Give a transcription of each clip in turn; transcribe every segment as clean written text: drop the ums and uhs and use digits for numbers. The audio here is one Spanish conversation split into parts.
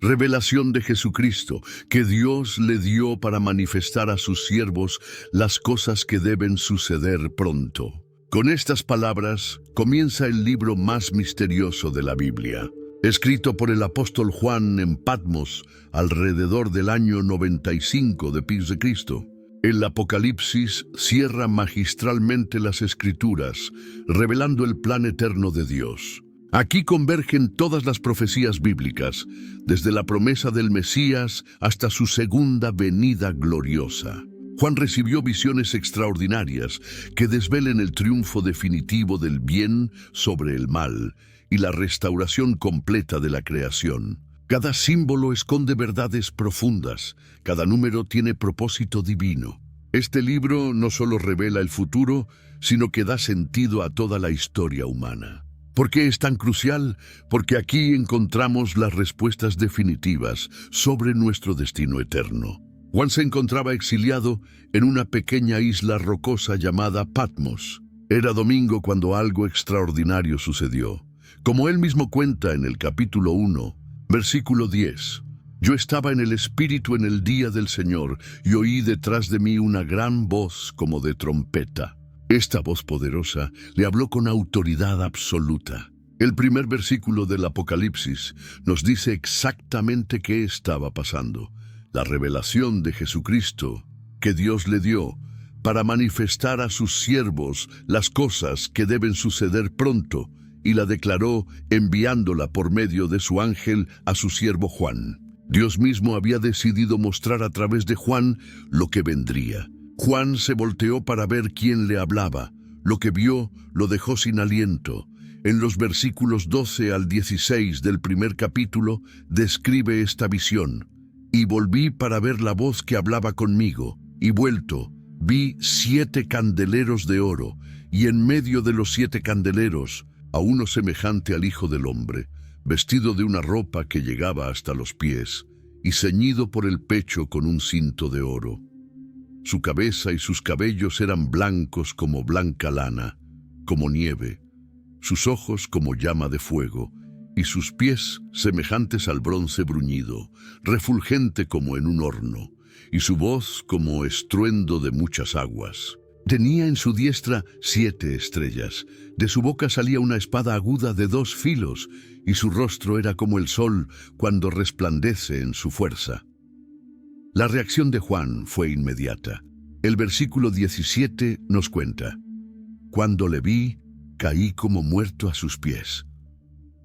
Revelación de Jesucristo, que Dios le dio para manifestar a sus siervos las cosas que deben suceder pronto. Con estas palabras comienza el libro más misterioso de la Biblia, escrito por el apóstol Juan en Patmos alrededor del año 95 después de Cristo. El Apocalipsis cierra magistralmente las Escrituras, revelando el plan eterno de Dios. Aquí convergen todas las profecías bíblicas, desde la promesa del Mesías hasta su segunda venida gloriosa. Juan recibió visiones extraordinarias que desvelen el triunfo definitivo del bien sobre el mal y la restauración completa de la creación. Cada símbolo esconde verdades profundas, cada número tiene propósito divino. Este libro no solo revela el futuro, sino que da sentido a toda la historia humana. ¿Por qué es tan crucial? Porque aquí encontramos las respuestas definitivas sobre nuestro destino eterno. Juan se encontraba exiliado en una pequeña isla rocosa llamada Patmos. Era domingo cuando algo extraordinario sucedió. Como él mismo cuenta en el capítulo 1, versículo 10. Yo estaba en el Espíritu en el día del Señor y oí detrás de mí una gran voz como de trompeta. Esta voz poderosa le habló con autoridad absoluta. El primer versículo del Apocalipsis nos dice exactamente qué estaba pasando. La revelación de Jesucristo que Dios le dio para manifestar a sus siervos las cosas que deben suceder pronto, y la declaró enviándola por medio de su ángel a su siervo Juan. Dios mismo había decidido mostrar a través de Juan lo que vendría. Juan se volteó para ver quién le hablaba. Lo que vio lo dejó sin aliento. En los versículos 12 al 16 del primer capítulo describe esta visión. Y volví para ver la voz que hablaba conmigo, y vuelto, vi 7 candeleros de oro, y en medio de los 7 candeleros, a uno semejante al Hijo del Hombre, vestido de una ropa que llegaba hasta los pies, y ceñido por el pecho con un cinto de oro. Su cabeza y sus cabellos eran blancos como blanca lana, como nieve, sus ojos como llama de fuego, y sus pies semejantes al bronce bruñido, refulgente como en un horno, y su voz como estruendo de muchas aguas. Tenía en su diestra 7 estrellas, de su boca salía una espada aguda de 2 filos, y su rostro era como el sol cuando resplandece en su fuerza. La reacción de Juan fue inmediata. El versículo 17 nos cuenta: Cuando le vi, caí como muerto a sus pies.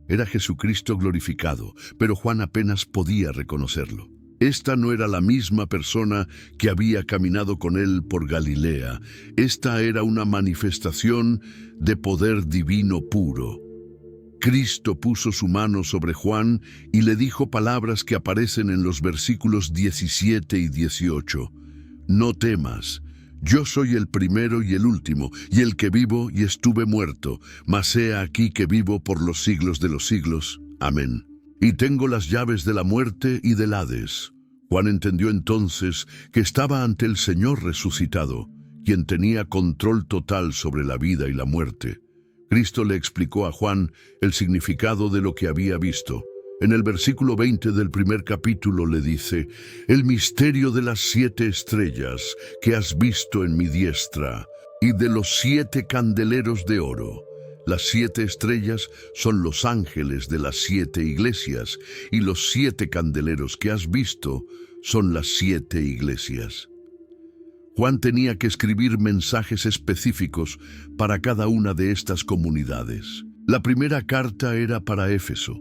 Era Jesucristo glorificado, pero Juan apenas podía reconocerlo. Esta no era la misma persona que había caminado con él por Galilea. Esta era una manifestación de poder divino puro. Cristo puso su mano sobre Juan y le dijo palabras que aparecen en los versículos 17 y 18. No temas, yo soy el primero y el último, y el que vivo y estuve muerto, mas he aquí que vivo por los siglos de los siglos. Amén. Y tengo las llaves de la muerte y del Hades. Juan entendió entonces que estaba ante el Señor resucitado, quien tenía control total sobre la vida y la muerte. Cristo le explicó a Juan el significado de lo que había visto. En el versículo 20 del primer capítulo le dice: el misterio de las 7 estrellas que has visto en mi diestra y de los 7 candeleros de oro. Las 7 estrellas son los ángeles de las 7 iglesias, y los 7 candeleros que has visto son las 7 iglesias. Juan tenía que escribir mensajes específicos para cada una de estas comunidades. La primera carta era para Éfeso.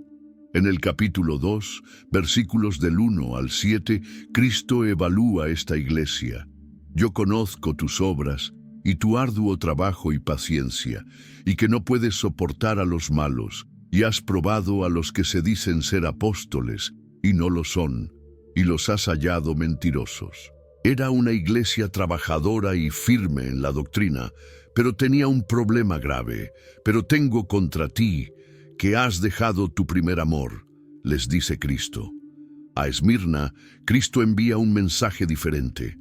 En el capítulo 2, versículos del 1 al 7, Cristo evalúa esta iglesia. Yo conozco tus obras y tu arduo trabajo y paciencia, y que no puedes soportar a los malos, y has probado a los que se dicen ser apóstoles, y no lo son, y los has hallado mentirosos. Era una iglesia trabajadora y firme en la doctrina, pero tenía un problema grave. Pero tengo contra ti que has dejado tu primer amor, les dice Cristo. A Esmirna, Cristo envía un mensaje diferente.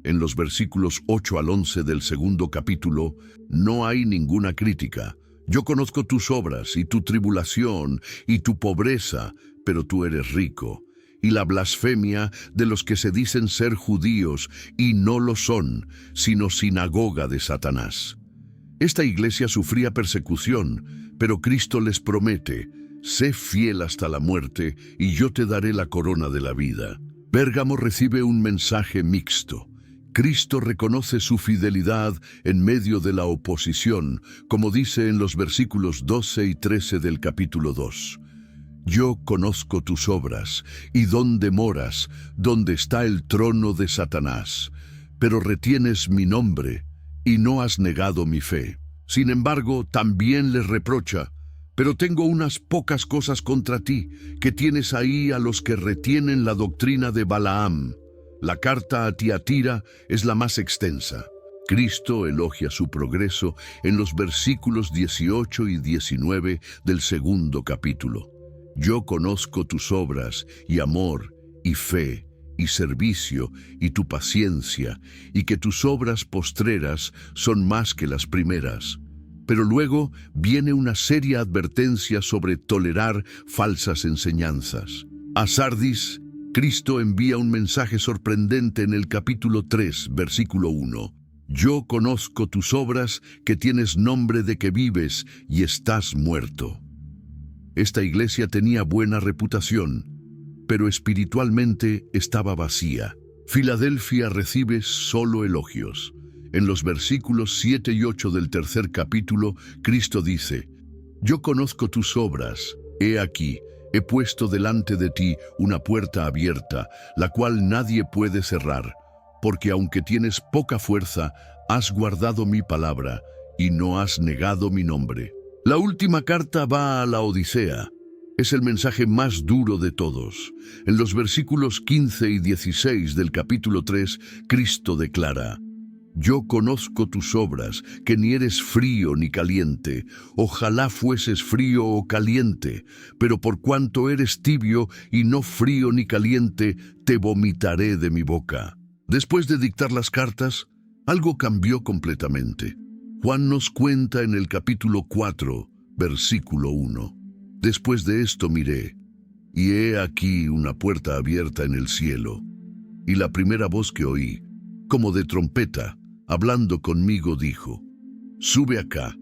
En los versículos 8 al 11 del segundo capítulo, no hay ninguna crítica. Yo conozco tus obras y tu tribulación y tu pobreza, pero tú eres rico. y la blasfemia de los que se dicen ser judíos y no lo son, sino sinagoga de Satanás. Esta iglesia sufría persecución, pero Cristo les promete: sé fiel hasta la muerte y yo te daré la corona de la vida. Pérgamo recibe un mensaje mixto. Cristo reconoce su fidelidad en medio de la oposición, como dice en los versículos 12 y 13 del capítulo 2. Yo conozco tus obras, y dónde moras, donde está el trono de Satanás, pero retienes mi nombre, y no has negado mi fe. Sin embargo, también les reprocha: pero tengo unas pocas cosas contra ti, que tienes ahí a los que retienen la doctrina de Balaam. La carta a Tiatira es la más extensa. Cristo elogia su progreso en los versículos 18 y 19 del segundo capítulo. Yo conozco tus obras, y amor, y fe, y servicio, y tu paciencia, y que tus obras postreras son más que las primeras. Pero luego viene una seria advertencia sobre tolerar falsas enseñanzas. A Sardis, Cristo envía un mensaje sorprendente en el capítulo 3, versículo 1. Yo conozco tus obras, que tienes nombre de que vives y estás muerto. Esta iglesia tenía buena reputación, pero espiritualmente estaba vacía. Filadelfia recibe solo elogios. En los versículos 7 y 8 del tercer capítulo, Cristo dice: yo conozco tus obras, he aquí, he puesto delante de ti una puerta abierta, la cual nadie puede cerrar, porque aunque tienes poca fuerza, has guardado mi palabra y no has negado mi nombre. La última carta va a la Odisea. Es el mensaje más duro de todos. En los versículos 15 y 16 del capítulo 3, Cristo declara: yo conozco tus obras, que ni eres frío ni caliente. Ojalá fueses frío o caliente, pero por cuanto eres tibio y no frío ni caliente, te vomitaré de mi boca. Después de dictar las cartas, algo cambió completamente. Juan nos cuenta en el capítulo 4, versículo 1. Después de esto miré, y he aquí una puerta abierta en el cielo, y la primera voz que oí, como de trompeta, hablando conmigo, dijo: sube acá,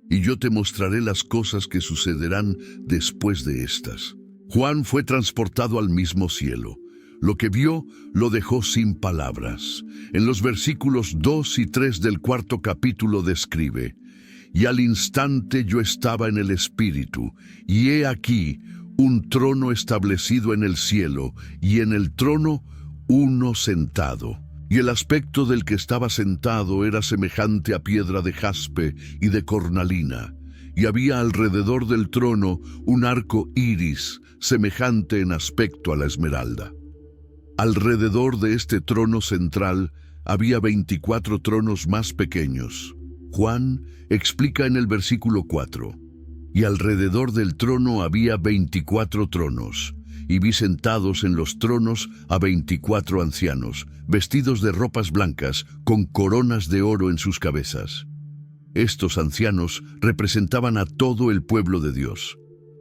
y yo te mostraré las cosas que sucederán después de estas. Juan fue transportado al mismo cielo. Lo que vio lo dejó sin palabras. En los versículos 2 y 3 del cuarto capítulo describe: y al instante yo estaba en el Espíritu, y he aquí un trono establecido en el cielo, y en el trono uno sentado. Y el aspecto del que estaba sentado era semejante a piedra de jaspe y de cornalina, y había alrededor del trono un arco iris, semejante en aspecto a la esmeralda. Alrededor de este trono central había 24 tronos más pequeños. Juan explica en el versículo 4: y alrededor del trono había 24 tronos, y vi sentados en los tronos a 24 ancianos, vestidos de ropas blancas, con coronas de oro en sus cabezas. Estos ancianos representaban a todo el pueblo de Dios.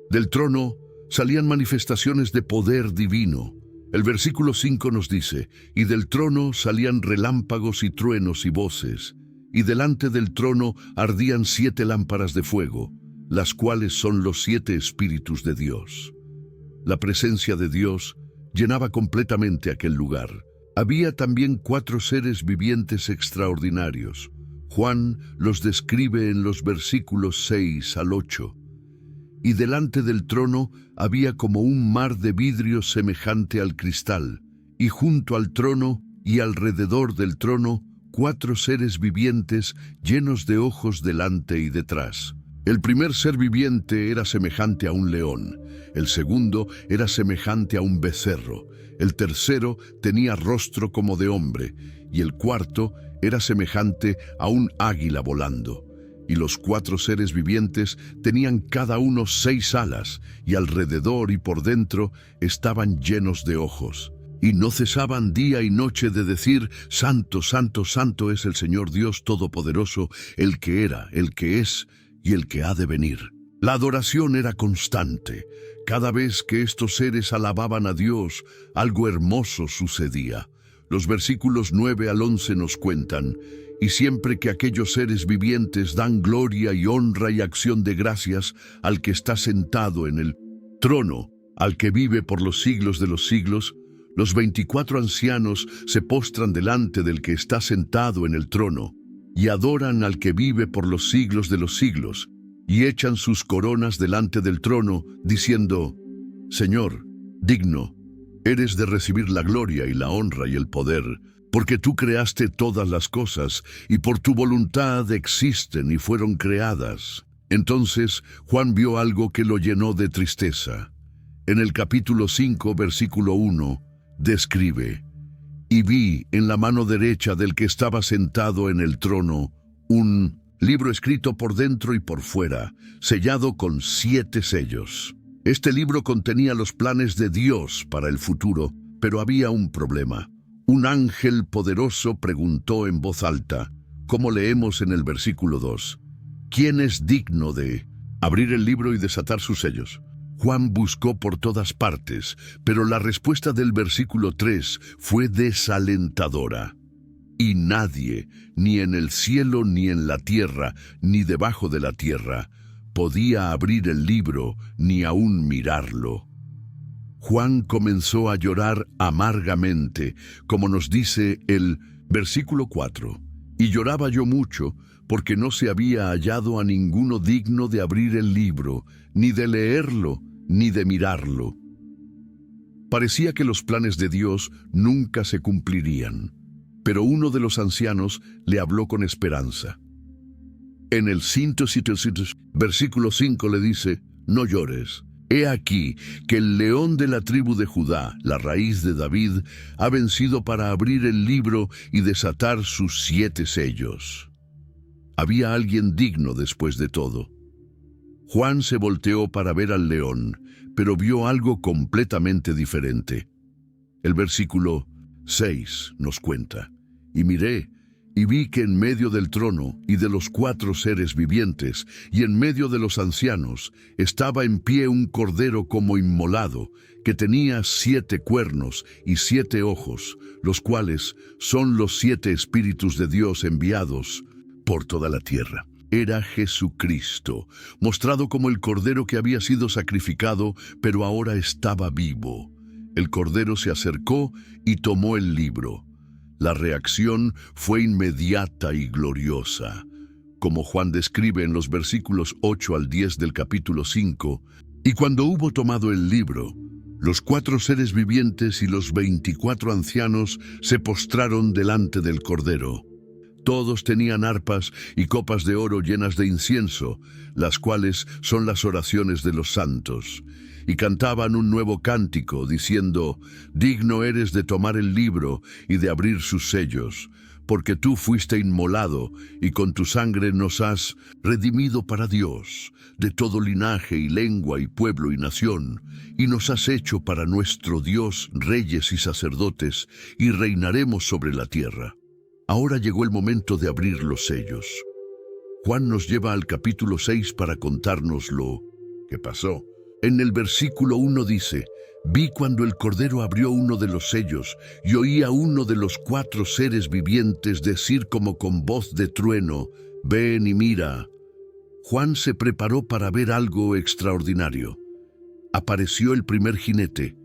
Del trono salían manifestaciones de poder divino. El versículo 5 nos dice: y del trono salían relámpagos y truenos y voces, y delante del trono ardían 7 lámparas de fuego, las cuales son los 7 espíritus de Dios. La presencia de Dios llenaba completamente aquel lugar. Había también 4 seres vivientes extraordinarios. Juan los describe en los versículos 6 al 8. Y delante del trono había como un mar de vidrio semejante al cristal, y junto al trono y alrededor del trono 4 seres vivientes llenos de ojos delante y detrás. El primer ser viviente era semejante a un león, el segundo era semejante a un becerro, el tercero tenía rostro como de hombre, y el cuarto era semejante a un águila volando. Y los 4 seres vivientes tenían cada uno 6 alas, y alrededor y por dentro estaban llenos de ojos. Y no cesaban día y noche de decir: Santo, Santo, Santo es el Señor Dios Todopoderoso, el que era, el que es y el que ha de venir. La adoración era constante. Cada vez que estos seres alababan a Dios, algo hermoso sucedía. Los versículos 9 al 11 nos cuentan: y siempre que aquellos seres vivientes dan gloria y honra y acción de gracias al que está sentado en el trono, al que vive por los siglos de los siglos, los 24 ancianos se postran delante del que está sentado en el trono, y adoran al que vive por los siglos de los siglos, y echan sus coronas delante del trono, diciendo: Señor, digno eres de recibir la gloria y la honra y el poder, porque tú creaste todas las cosas, y por tu voluntad existen y fueron creadas. Entonces Juan vio algo que lo llenó de tristeza. En el capítulo 5, versículo 1, describe: y vi en la mano derecha del que estaba sentado en el trono un libro escrito por dentro y por fuera, sellado con 7 sellos. Este libro contenía los planes de Dios para el futuro, pero había un problema. Un ángel poderoso preguntó en voz alta, como leemos en el versículo 2, ¿quién es digno de abrir el libro y desatar sus sellos? Juan buscó por todas partes, pero la respuesta del versículo 3 fue desalentadora. Y nadie, ni en el cielo, ni en la tierra, ni debajo de la tierra, podía abrir el libro, ni aún mirarlo. Juan comenzó a llorar amargamente, como nos dice el versículo 4. Y lloraba yo mucho, porque no se había hallado a ninguno digno de abrir el libro, ni de leerlo, ni de mirarlo. Parecía que los planes de Dios nunca se cumplirían, pero uno de los ancianos le habló con esperanza. En el versículo 5 le dice: no llores. He aquí que el león de la tribu de Judá, la raíz de David, ha vencido para abrir el libro y desatar sus 7 sellos. Había alguien digno después de todo. Juan se volteó para ver al león, pero vio algo completamente diferente. El versículo 6 nos cuenta: y miré, y vi que en medio del trono y de los 4 seres vivientes, y en medio de los ancianos, estaba en pie un cordero como inmolado, que tenía 7 cuernos y 7 ojos, los cuales son los 7 espíritus de Dios enviados por toda la tierra. Era Jesucristo, mostrado como el cordero que había sido sacrificado, pero ahora estaba vivo. El cordero se acercó y tomó el libro. La reacción fue inmediata y gloriosa. Como Juan describe en los versículos 8 al 10 del capítulo 5, y cuando hubo tomado el libro, los 4 seres vivientes y los 24 ancianos se postraron delante del Cordero. Todos tenían arpas y copas de oro llenas de incienso, las cuales son las oraciones de los santos. Y cantaban un nuevo cántico, diciendo: digno eres de tomar el libro y de abrir sus sellos, porque tú fuiste inmolado, y con tu sangre nos has redimido para Dios, de todo linaje y lengua y pueblo y nación, y nos has hecho para nuestro Dios reyes y sacerdotes, y reinaremos sobre la tierra. Ahora llegó el momento de abrir los sellos. Juan nos lleva al capítulo 6 para contarnos lo que pasó. En el versículo 1 dice: vi cuando el Cordero abrió uno de los sellos, y oí a uno de los 4 seres vivientes decir como con voz de trueno: ven y mira. Juan se preparó para ver algo extraordinario. Apareció el primer jinete.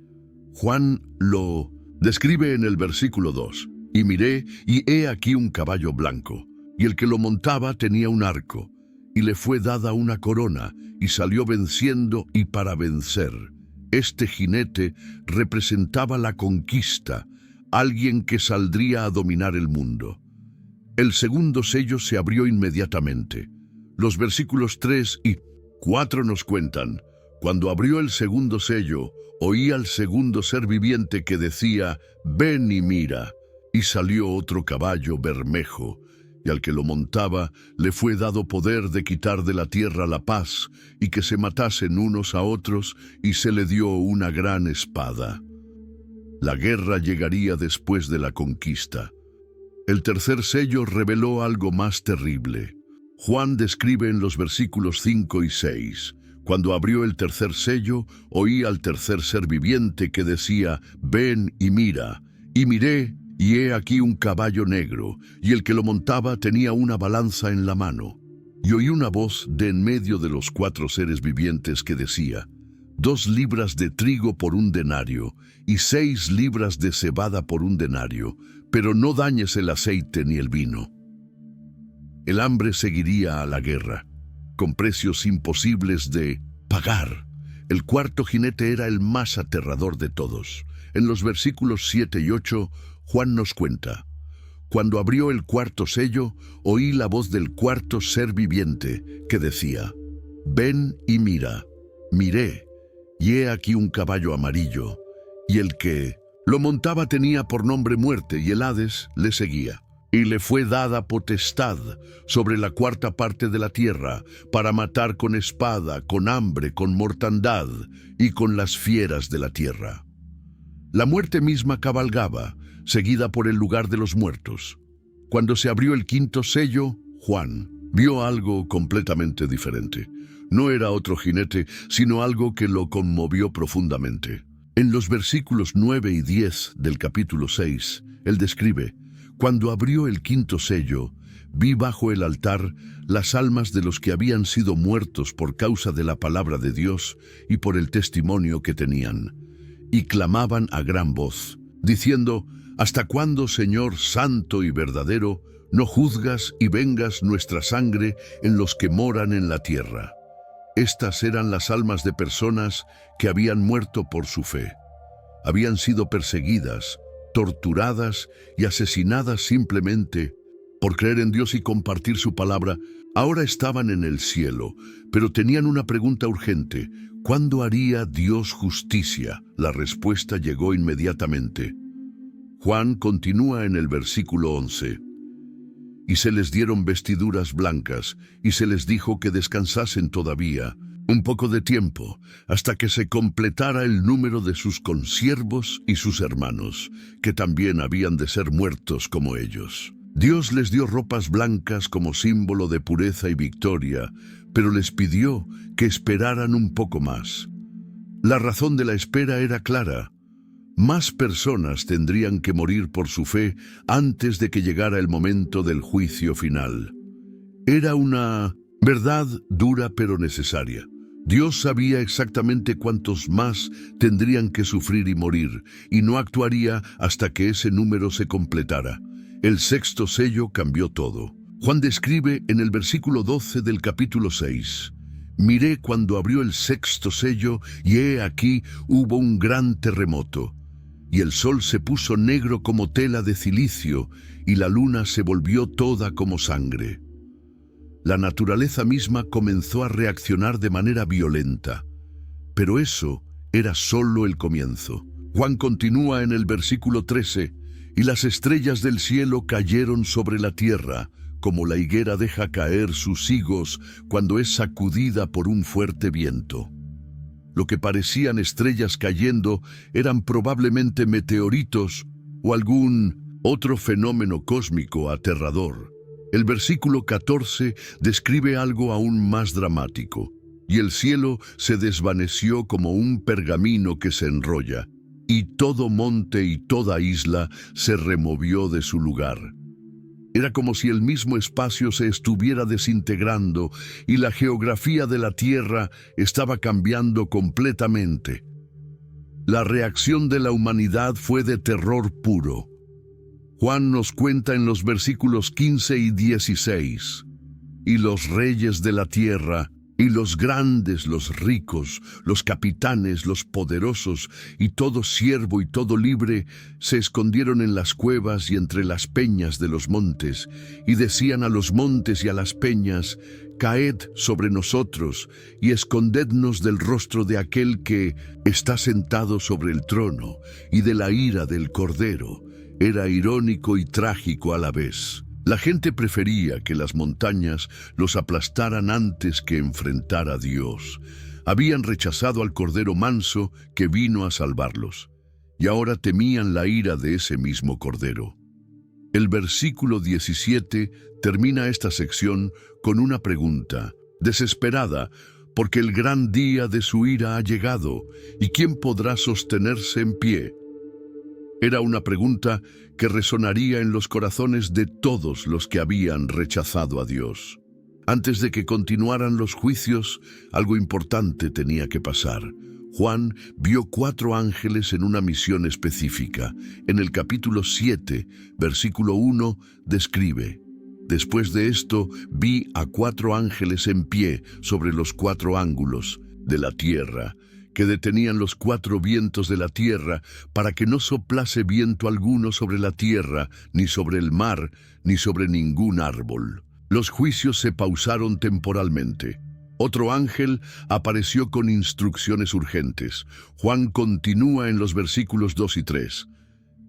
Juan lo describe en el versículo 2. Y miré, y he aquí un caballo blanco, y el que lo montaba tenía un arco, y le fue dada una corona, y salió venciendo y para vencer. Este jinete representaba la conquista, alguien que saldría a dominar el mundo. El segundo sello se abrió inmediatamente. Los versículos 3 y 4 nos cuentan: cuando abrió el segundo sello, oí al segundo ser viviente que decía: ven y mira. Y salió otro caballo bermejo, y al que lo montaba le fue dado poder de quitar de la tierra la paz, y que se matasen unos a otros, y se le dio una gran espada. La guerra llegaría después de la conquista. El tercer sello reveló algo más terrible. Juan describe en los versículos 5 y 6, Cuando abrió el tercer sello, oí al tercer ser viviente que decía: «Ven y mira». Y miré, y he aquí un caballo negro, y el que lo montaba tenía una balanza en la mano. Y oí una voz de en medio de los 4 seres vivientes que decía: 2 libras de trigo por 1 denario, y 6 libras de cebada por 1 denario, pero no dañes el aceite ni el vino. El hambre seguiría a la guerra, con precios imposibles de pagar. El cuarto jinete era el más aterrador de todos. En los versículos 7 y 8, Juan nos cuenta: cuando abrió el cuarto sello, oí la voz del cuarto ser viviente que decía: «Ven y mira». Miré, y he aquí un caballo amarillo, y el que lo montaba tenía por nombre Muerte, y el Hades le seguía. Y le fue dada potestad sobre la 4ª parte de la tierra, para matar con espada, con hambre, con mortandad y con las fieras de la tierra. La muerte misma cabalgaba, seguida por el lugar de los muertos. Cuando se abrió el 5º sello, Juan vio algo completamente diferente. No era otro jinete, sino algo que lo conmovió profundamente. En los versículos 9 y 10 del capítulo 6, él describe: cuando abrió el 5º sello, vi bajo el altar las almas de los que habían sido muertos por causa de la palabra de Dios y por el testimonio que tenían. Y clamaban a gran voz, diciendo: ¿hasta cuándo, Señor santo y verdadero, no juzgas y vengas nuestra sangre en los que moran en la tierra? Estas eran las almas de personas que habían muerto por su fe. Habían sido perseguidas, torturadas y asesinadas simplemente por creer en Dios y compartir su palabra. Ahora estaban en el cielo, pero tenían una pregunta urgente: ¿cuándo haría Dios justicia? La respuesta llegó inmediatamente. Juan continúa en el versículo 11. Y se les dieron vestiduras blancas, y se les dijo que descansasen todavía un poco de tiempo, hasta que se completara el número de sus consiervos y sus hermanos, que también habían de ser muertos como ellos. Dios les dio ropas blancas como símbolo de pureza y victoria, pero les pidió que esperaran un poco más. La razón de la espera era clara: más personas tendrían que morir por su fe antes de que llegara el momento del juicio final. Era una verdad dura pero necesaria. Dios sabía exactamente cuántos más tendrían que sufrir y morir, y no actuaría hasta que ese número se completara. El 6º sello cambió todo. Juan describe en el versículo 12 del capítulo 6: miré cuando abrió el 6º sello, y he aquí hubo un gran terremoto. Y el sol se puso negro como tela de cilicio, y la luna se volvió toda como sangre. La naturaleza misma comenzó a reaccionar de manera violenta. Pero eso era solo el comienzo. Juan continúa en el versículo 13: y las estrellas del cielo cayeron sobre la tierra, como la higuera deja caer sus higos cuando es sacudida por un fuerte viento. Lo que parecían estrellas cayendo eran probablemente meteoritos o algún otro fenómeno cósmico aterrador. El versículo 14 describe algo aún más dramático: y el cielo se desvaneció como un pergamino que se enrolla, y todo monte y toda isla se removió de su lugar. Era como si el mismo espacio se estuviera desintegrando y la geografía de la tierra estaba cambiando completamente. La reacción de la humanidad fue de terror puro. Juan nos cuenta en los versículos 15 y 16: y los reyes de la tierra, y los grandes, los ricos, los capitanes, los poderosos, y todo siervo y todo libre, se escondieron en las cuevas y entre las peñas de los montes, y decían a los montes y a las peñas: caed sobre nosotros, y escondednos del rostro de aquel que está sentado sobre el trono, y de la ira del Cordero. Era irónico y trágico a la vez. La gente prefería que las montañas los aplastaran antes que enfrentar a Dios. Habían rechazado al Cordero manso que vino a salvarlos, y ahora temían la ira de ese mismo Cordero. El versículo 17 termina esta sección con una pregunta desesperada: porque el gran día de su ira ha llegado, ¿y quién podrá sostenerse en pie? Era una pregunta que resonaría en los corazones de todos los que habían rechazado a Dios. Antes de que continuaran los juicios, algo importante tenía que pasar. Juan vio 4 ángeles en una misión específica. En el capítulo 7, versículo 1, describe: Después de esto, vi a 4 ángeles en pie sobre los 4 ángulos de la tierra, que detenían los 4 vientos de la tierra, para que no soplase viento alguno sobre la tierra, ni sobre el mar, ni sobre ningún árbol. Los juicios se pausaron temporalmente. Otro ángel apareció con instrucciones urgentes. Juan continúa en los versículos 2 y 3.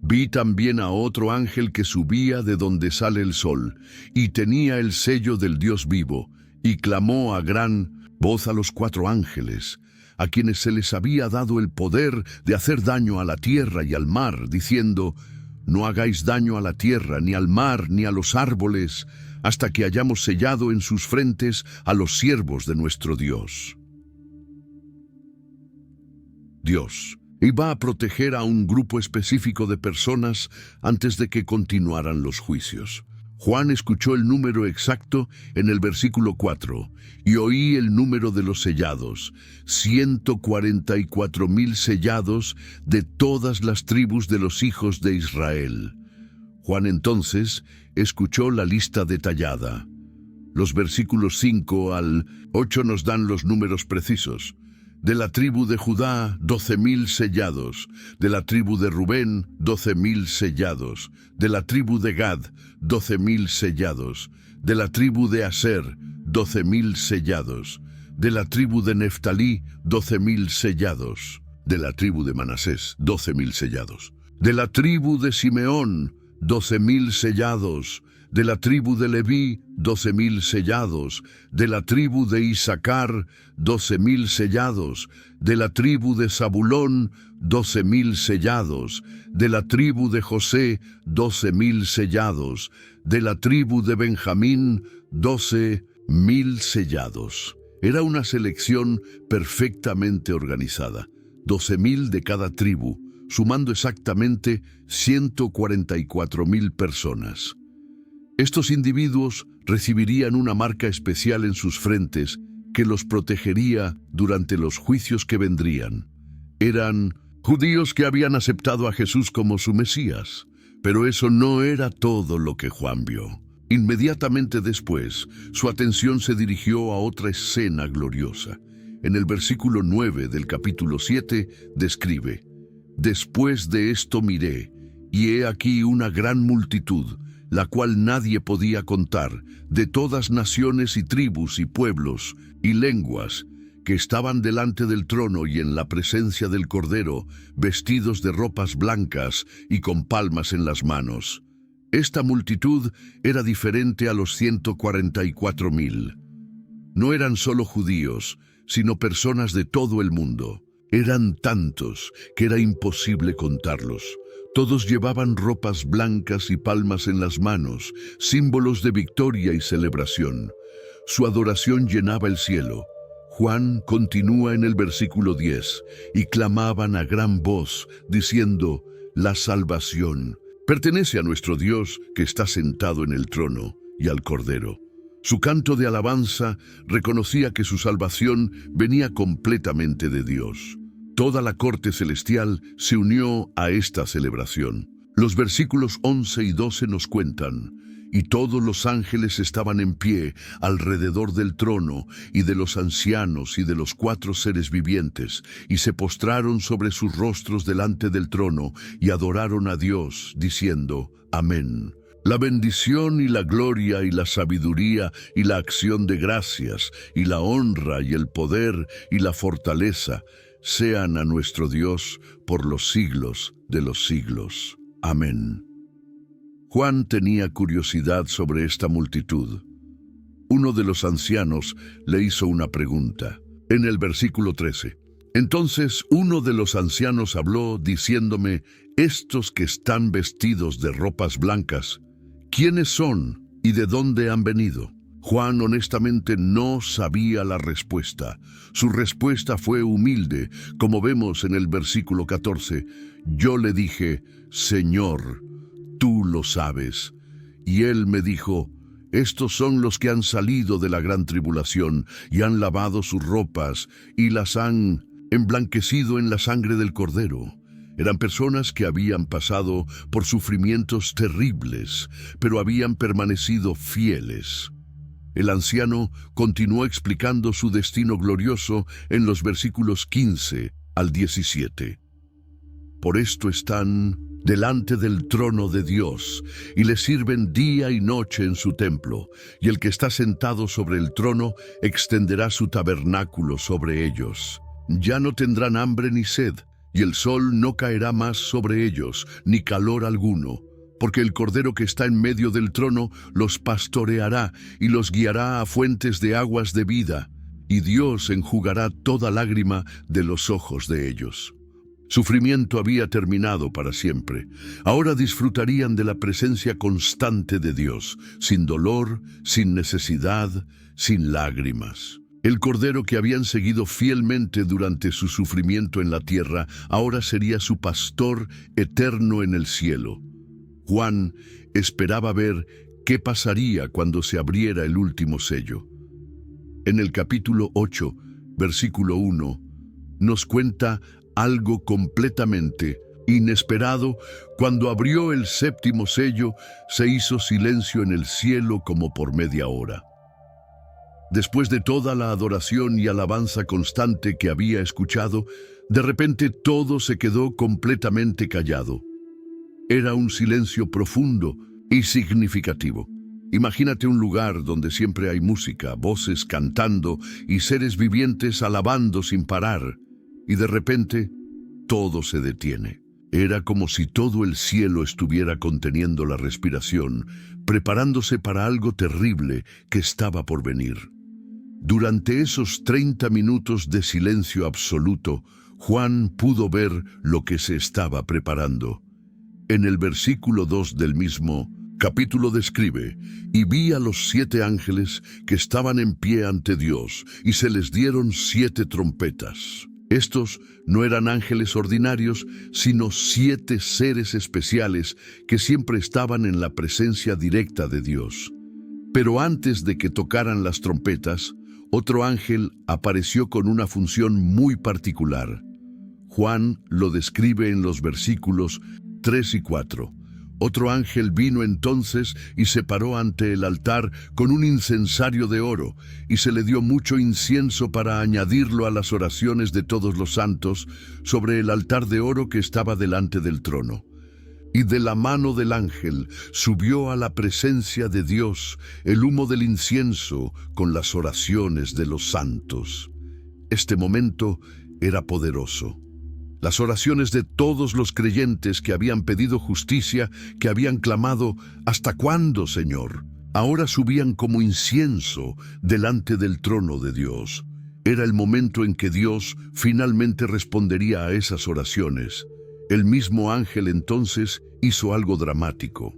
Vi también a otro ángel que subía de donde sale el sol, y tenía el sello del Dios vivo, y clamó a gran voz a los 4 ángeles, a quienes se les había dado el poder de hacer daño a la tierra y al mar, diciendo: No hagáis daño a la tierra, ni al mar, ni a los árboles, hasta que hayamos sellado en sus frentes a los siervos de nuestro Dios. Dios iba a proteger a un grupo específico de personas antes de que continuaran los juicios. Juan escuchó el número exacto en el versículo 4, y oí el número de los sellados, 144,000 sellados de todas las tribus de los hijos de Israel. Juan entonces escuchó la lista detallada. Los versículos 5 al 8 nos dan los números precisos. De la tribu de Judá, 12,000 sellados. De la tribu de Rubén, 12,000 sellados. De la tribu de Gad, 12,000 sellados. De la tribu de Aser, 12,000 sellados. De la tribu de Neftalí, 12,000 sellados. De la tribu de Manasés, 12,000 sellados. De la tribu de Simeón, 12,000 sellados. De la tribu de Leví, 12,000 sellados. De la tribu de Isaacar, 12,000 sellados. De la tribu de Zabulón, 12,000 sellados. De la tribu de José, 12,000 sellados. De la tribu de Benjamín, 12,000 sellados. Era una selección perfectamente organizada. 12,000 de cada tribu, sumando exactamente 144,000 personas. Estos individuos recibirían una marca especial en sus frentes que los protegería durante los juicios que vendrían. Eran judíos que habían aceptado a Jesús como su Mesías, pero eso no era todo lo que Juan vio. Inmediatamente después, su atención se dirigió a otra escena gloriosa. En el versículo 9 del capítulo 7 describe: Después de esto miré, y he aquí una gran multitud, la cual nadie podía contar, de todas naciones y tribus y pueblos y lenguas, que estaban delante del trono y en la presencia del Cordero, vestidos de ropas blancas y con palmas en las manos. Esta multitud era diferente a los 144,000. No eran solo judíos, sino personas de todo el mundo. Eran tantos que era imposible contarlos. Todos llevaban ropas blancas y palmas en las manos, símbolos de victoria y celebración. Su adoración llenaba el cielo. Juan continúa en el versículo 10, y clamaban a gran voz, diciendo: La salvación pertenece a nuestro Dios que está sentado en el trono y al Cordero. Su canto de alabanza reconocía que su salvación venía completamente de Dios. Toda la corte celestial se unió a esta celebración. Los versículos 11 y 12 nos cuentan: Y todos los ángeles estaban en pie alrededor del trono y de los ancianos y de los 4 seres vivientes, y se postraron sobre sus rostros delante del trono y adoraron a Dios, diciendo: Amén. La bendición y la gloria y la sabiduría y la acción de gracias y la honra y el poder y la fortaleza sean a nuestro Dios por los siglos de los siglos. Amén. Juan tenía curiosidad sobre esta multitud. Uno de los ancianos le hizo una pregunta. En el versículo 13. Entonces uno de los ancianos habló diciéndome: Estos que están vestidos de ropas blancas, ¿quiénes son y de dónde han venido? Juan honestamente no sabía la respuesta. Su respuesta fue humilde, como vemos en el versículo 14. Yo le dije, Señor, tú lo sabes. Y él me dijo, estos son los que han salido de la gran tribulación y han lavado sus ropas y las han emblanquecido en la sangre del Cordero. Eran personas que habían pasado por sufrimientos terribles, pero habían permanecido fieles. El anciano continuó explicando su destino glorioso en los versículos 15 al 17. Por esto están delante del trono de Dios, y le sirven día y noche en su templo, y el que está sentado sobre el trono extenderá su tabernáculo sobre ellos. Ya no tendrán hambre ni sed, y el sol no caerá más sobre ellos, ni calor alguno, porque el Cordero que está en medio del trono los pastoreará y los guiará a fuentes de aguas de vida, y Dios enjugará toda lágrima de los ojos de ellos. Sufrimiento había terminado para siempre. Ahora disfrutarían de la presencia constante de Dios, sin dolor, sin necesidad, sin lágrimas. El Cordero que habían seguido fielmente durante su sufrimiento en la tierra, ahora sería su pastor eterno en el cielo. Juan esperaba ver qué pasaría cuando se abriera el último sello. En el capítulo 8, versículo 1, nos cuenta algo completamente inesperado. Cuando abrió el séptimo sello, se hizo silencio en el cielo como por media hora. Después de toda la adoración y alabanza constante que había escuchado, de repente todo se quedó completamente callado. Era un silencio profundo y significativo. Imagínate un lugar donde siempre hay música, voces cantando y seres vivientes alabando sin parar. Y de repente, todo se detiene. Era como si todo el cielo estuviera conteniendo la respiración, preparándose para algo terrible que estaba por venir. Durante esos 30 minutos de silencio absoluto, Juan pudo ver lo que se estaba preparando. En el versículo 2 del mismo capítulo describe, y vi a los 7 ángeles que estaban en pie ante Dios, y se les dieron 7 trompetas. Estos no eran ángeles ordinarios, sino 7 seres especiales que siempre estaban en la presencia directa de Dios. Pero antes de que tocaran las trompetas, otro ángel apareció con una función muy particular. Juan lo describe en los versículos 3 y 4. Otro ángel vino entonces y se paró ante el altar con un incensario de oro, y se le dio mucho incienso para añadirlo a las oraciones de todos los santos sobre el altar de oro que estaba delante del trono. Y de la mano del ángel subió a la presencia de Dios el humo del incienso con las oraciones de los santos. Este momento era poderoso. Las oraciones de todos los creyentes que habían pedido justicia, que habían clamado, ¿hasta cuándo, Señor?, ahora subían como incienso delante del trono de Dios. Era el momento en que Dios finalmente respondería a esas oraciones. El mismo ángel entonces hizo algo dramático.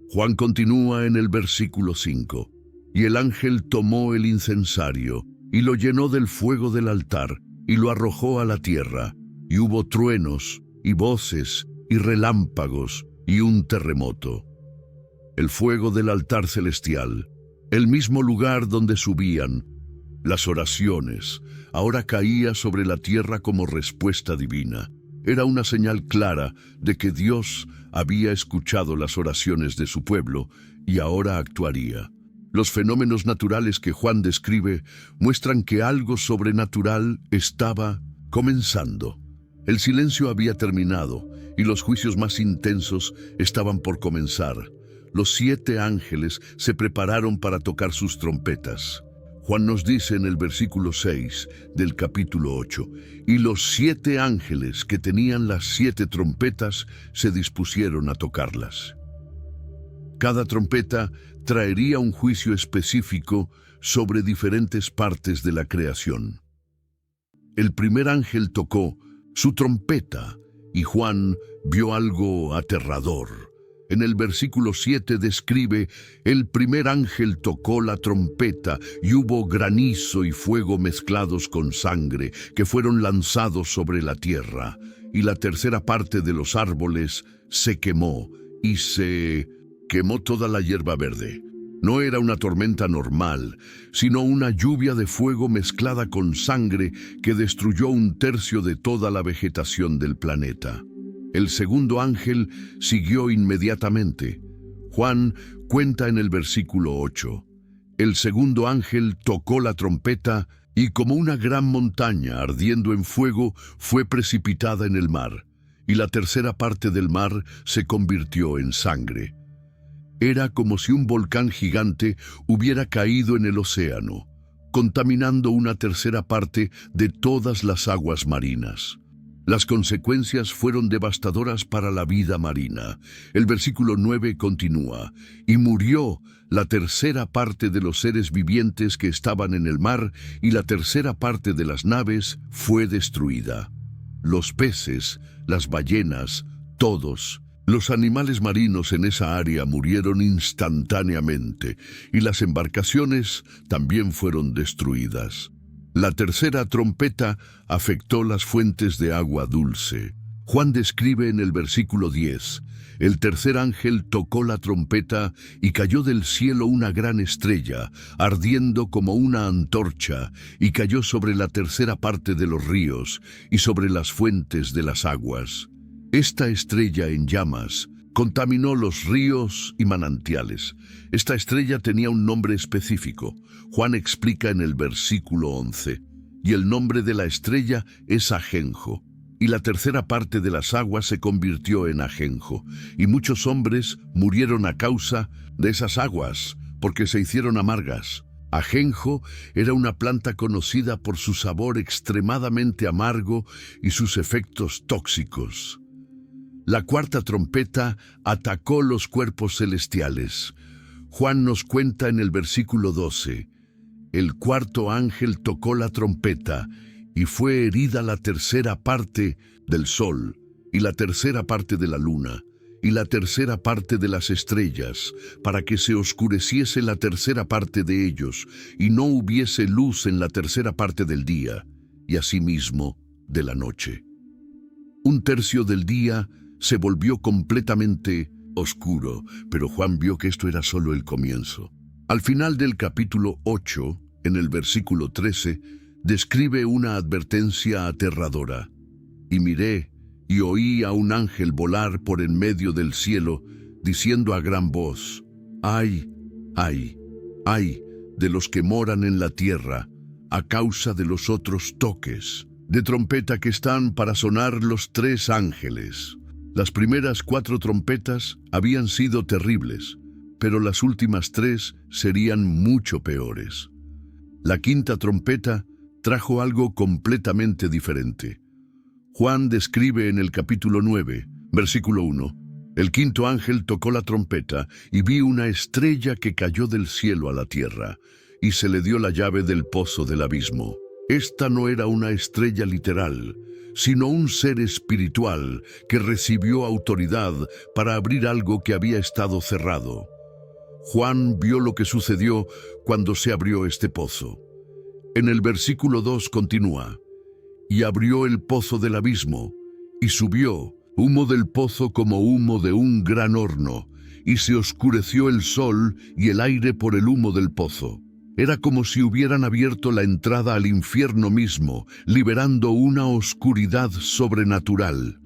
Juan continúa en el versículo 5. Y el ángel tomó el incensario y lo llenó del fuego del altar y lo arrojó a la tierra. Y hubo truenos, y voces, y relámpagos, y un terremoto. El fuego del altar celestial, el mismo lugar donde subían las oraciones, ahora caía sobre la tierra como respuesta divina. Era una señal clara de que Dios había escuchado las oraciones de su pueblo y ahora actuaría. Los fenómenos naturales que Juan describe muestran que algo sobrenatural estaba comenzando. El silencio había terminado y los juicios más intensos estaban por comenzar. Los 7 ángeles se prepararon para tocar sus trompetas. Juan nos dice en el versículo 6 del capítulo 8, y los 7 ángeles que tenían las 7 trompetas se dispusieron a tocarlas. Cada trompeta traería un juicio específico sobre diferentes partes de la creación. El primer ángel tocó su trompeta, y Juan vio algo aterrador. En el versículo 7 describe: el primer ángel tocó la trompeta y hubo granizo y fuego mezclados con sangre que fueron lanzados sobre la tierra, y la tercera parte de los árboles se quemó y se quemó toda la hierba verde. No era una tormenta normal, sino una lluvia de fuego mezclada con sangre que destruyó 1/3 de toda la vegetación del planeta. El segundo ángel siguió inmediatamente. Juan cuenta en el versículo 8: el segundo ángel tocó la trompeta y como una gran montaña ardiendo en fuego fue precipitada en el mar, y la tercera parte del mar se convirtió en sangre. Era como si un volcán gigante hubiera caído en el océano, contaminando 1/3 parte de todas las aguas marinas. Las consecuencias fueron devastadoras para la vida marina. El versículo 9 continúa: y murió la tercera parte de los seres vivientes que estaban en el mar, y la tercera parte de las naves fue destruida. Los peces, las ballenas, todos los animales marinos en esa área murieron instantáneamente, y las embarcaciones también fueron destruidas. La tercera trompeta afectó las fuentes de agua dulce. Juan describe en el versículo 10: el tercer ángel tocó la trompeta y cayó del cielo una gran estrella, ardiendo como una antorcha, y cayó sobre la tercera parte de los ríos y sobre las fuentes de las aguas. Esta estrella en llamas contaminó los ríos y manantiales. Esta estrella tenía un nombre específico. Juan explica en el versículo 11: y el nombre de la estrella es Ajenjo. Y la tercera parte de las aguas se convirtió en ajenjo, y muchos hombres murieron a causa de esas aguas, porque se hicieron amargas. Ajenjo era una planta conocida por su sabor extremadamente amargo y sus efectos tóxicos. La cuarta trompeta atacó los cuerpos celestiales. Juan nos cuenta en el versículo 12: el cuarto ángel tocó la trompeta, y fue herida la tercera parte del sol, y la tercera parte de la luna, y la tercera parte de las estrellas, para que se oscureciese la tercera parte de ellos, y no hubiese luz en la tercera parte del día, y asimismo de la noche. 1/3 del día se volvió completamente oscuro, pero Juan vio que esto era solo el comienzo. Al final del capítulo 8, en el versículo 13, describe una advertencia aterradora. Y miré y oí a un ángel volar por en medio del cielo, diciendo a gran voz: ¡ay, ay, ay de los que moran en la tierra, a causa de los otros toques de trompeta que están para sonar los 3 ángeles! Las primeras 4 trompetas habían sido terribles, pero las últimas 3 serían mucho peores. La quinta trompeta trajo algo completamente diferente. Juan describe en el capítulo 9, versículo 1: el quinto ángel tocó la trompeta y vi una estrella que cayó del cielo a la tierra, y se le dio la llave del pozo del abismo. Esta no era una estrella literal, sino un ser espiritual que recibió autoridad para abrir algo que había estado cerrado. Juan vio lo que sucedió cuando se abrió este pozo. En el versículo 2 continúa: y abrió el pozo del abismo, y subió humo del pozo como humo de un gran horno, y se oscureció el sol y el aire por el humo del pozo. Era como si hubieran abierto la entrada al infierno mismo, liberando una oscuridad sobrenatural.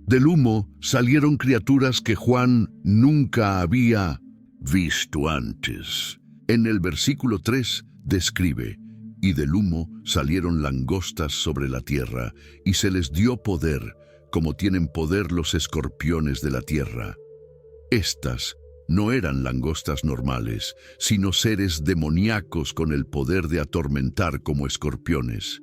Del humo salieron criaturas que Juan nunca había visto antes. En el versículo 3 describe: y del humo salieron langostas sobre la tierra, y se les dio poder, como tienen poder los escorpiones de la tierra. Estas no eran langostas normales, sino seres demoníacos con el poder de atormentar como escorpiones.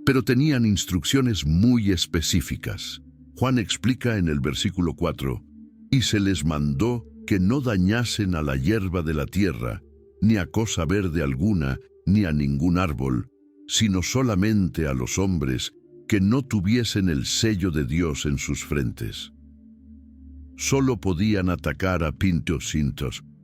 Pero tenían instrucciones muy específicas. Juan explica en el versículo 4: y se les mandó que no dañasen a la hierba de la tierra, ni a cosa verde alguna, ni a ningún árbol, sino solamente a los hombres que no tuviesen el sello de Dios en sus frentes. Solo podían atacar a pintos,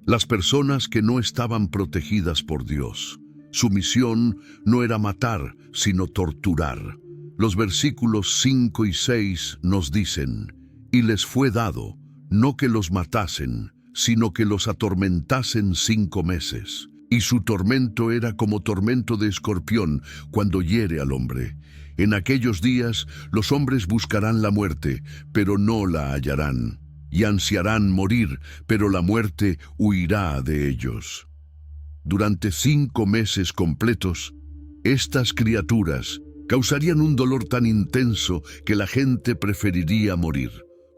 las personas que no estaban protegidas por Dios. Su misión no era matar, sino torturar. Los versículos 5 y 6 nos dicen: y les fue dado, no que los matasen, sino que los atormentasen 5 meses. Y su tormento era como tormento de escorpión cuando hiere al hombre. En aquellos días los hombres buscarán la muerte, pero no la hallarán. Y ansiarán morir, pero la muerte huirá de ellos. Durante 5 meses completos, estas criaturas causarían un dolor tan intenso que la gente preferiría morir.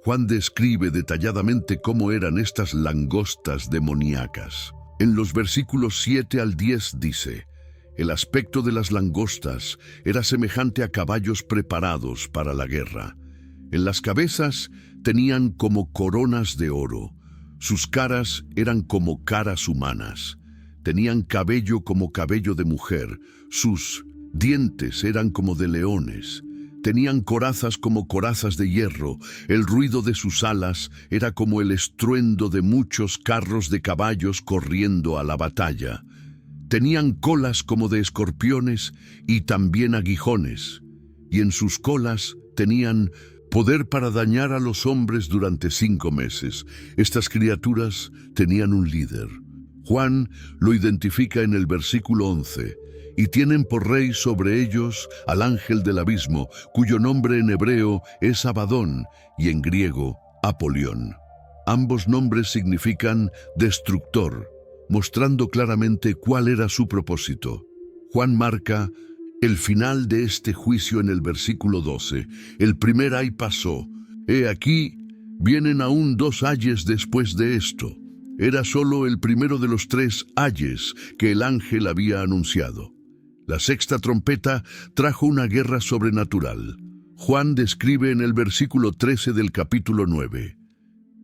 Juan describe detalladamente cómo eran estas langostas demoníacas. En los versículos 7 al 10 dice: el aspecto de las langostas era semejante a caballos preparados para la guerra. En las cabezas tenían como coronas de oro. Sus caras eran como caras humanas. Tenían cabello como cabello de mujer. Sus dientes eran como de leones. Tenían corazas como corazas de hierro. El ruido de sus alas era como el estruendo de muchos carros de caballos corriendo a la batalla. Tenían colas como de escorpiones y también aguijones. Y en sus colas tenían poder para dañar a los hombres durante 5 meses. Estas criaturas tenían un líder. Juan lo identifica en el versículo 11. Y tienen por rey sobre ellos al ángel del abismo, cuyo nombre en hebreo es Abadón y en griego Apolión. Ambos nombres significan destructor, mostrando claramente cuál era su propósito. Juan marca el final de este juicio en el versículo 12. El primer ay pasó. He aquí, vienen aún 2 ayes después de esto. Era solo el primero de los 3 ayes que el ángel había anunciado. La 6ª trompeta trajo una guerra sobrenatural. Juan describe en el versículo 13 del capítulo 9.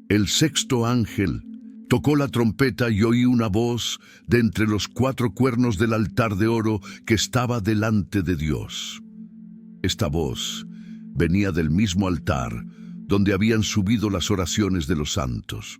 El 6º ángel tocó la trompeta y oí una voz de entre los 4 cuernos del altar de oro que estaba delante de Dios. Esta voz venía del mismo altar donde habían subido las oraciones de los santos.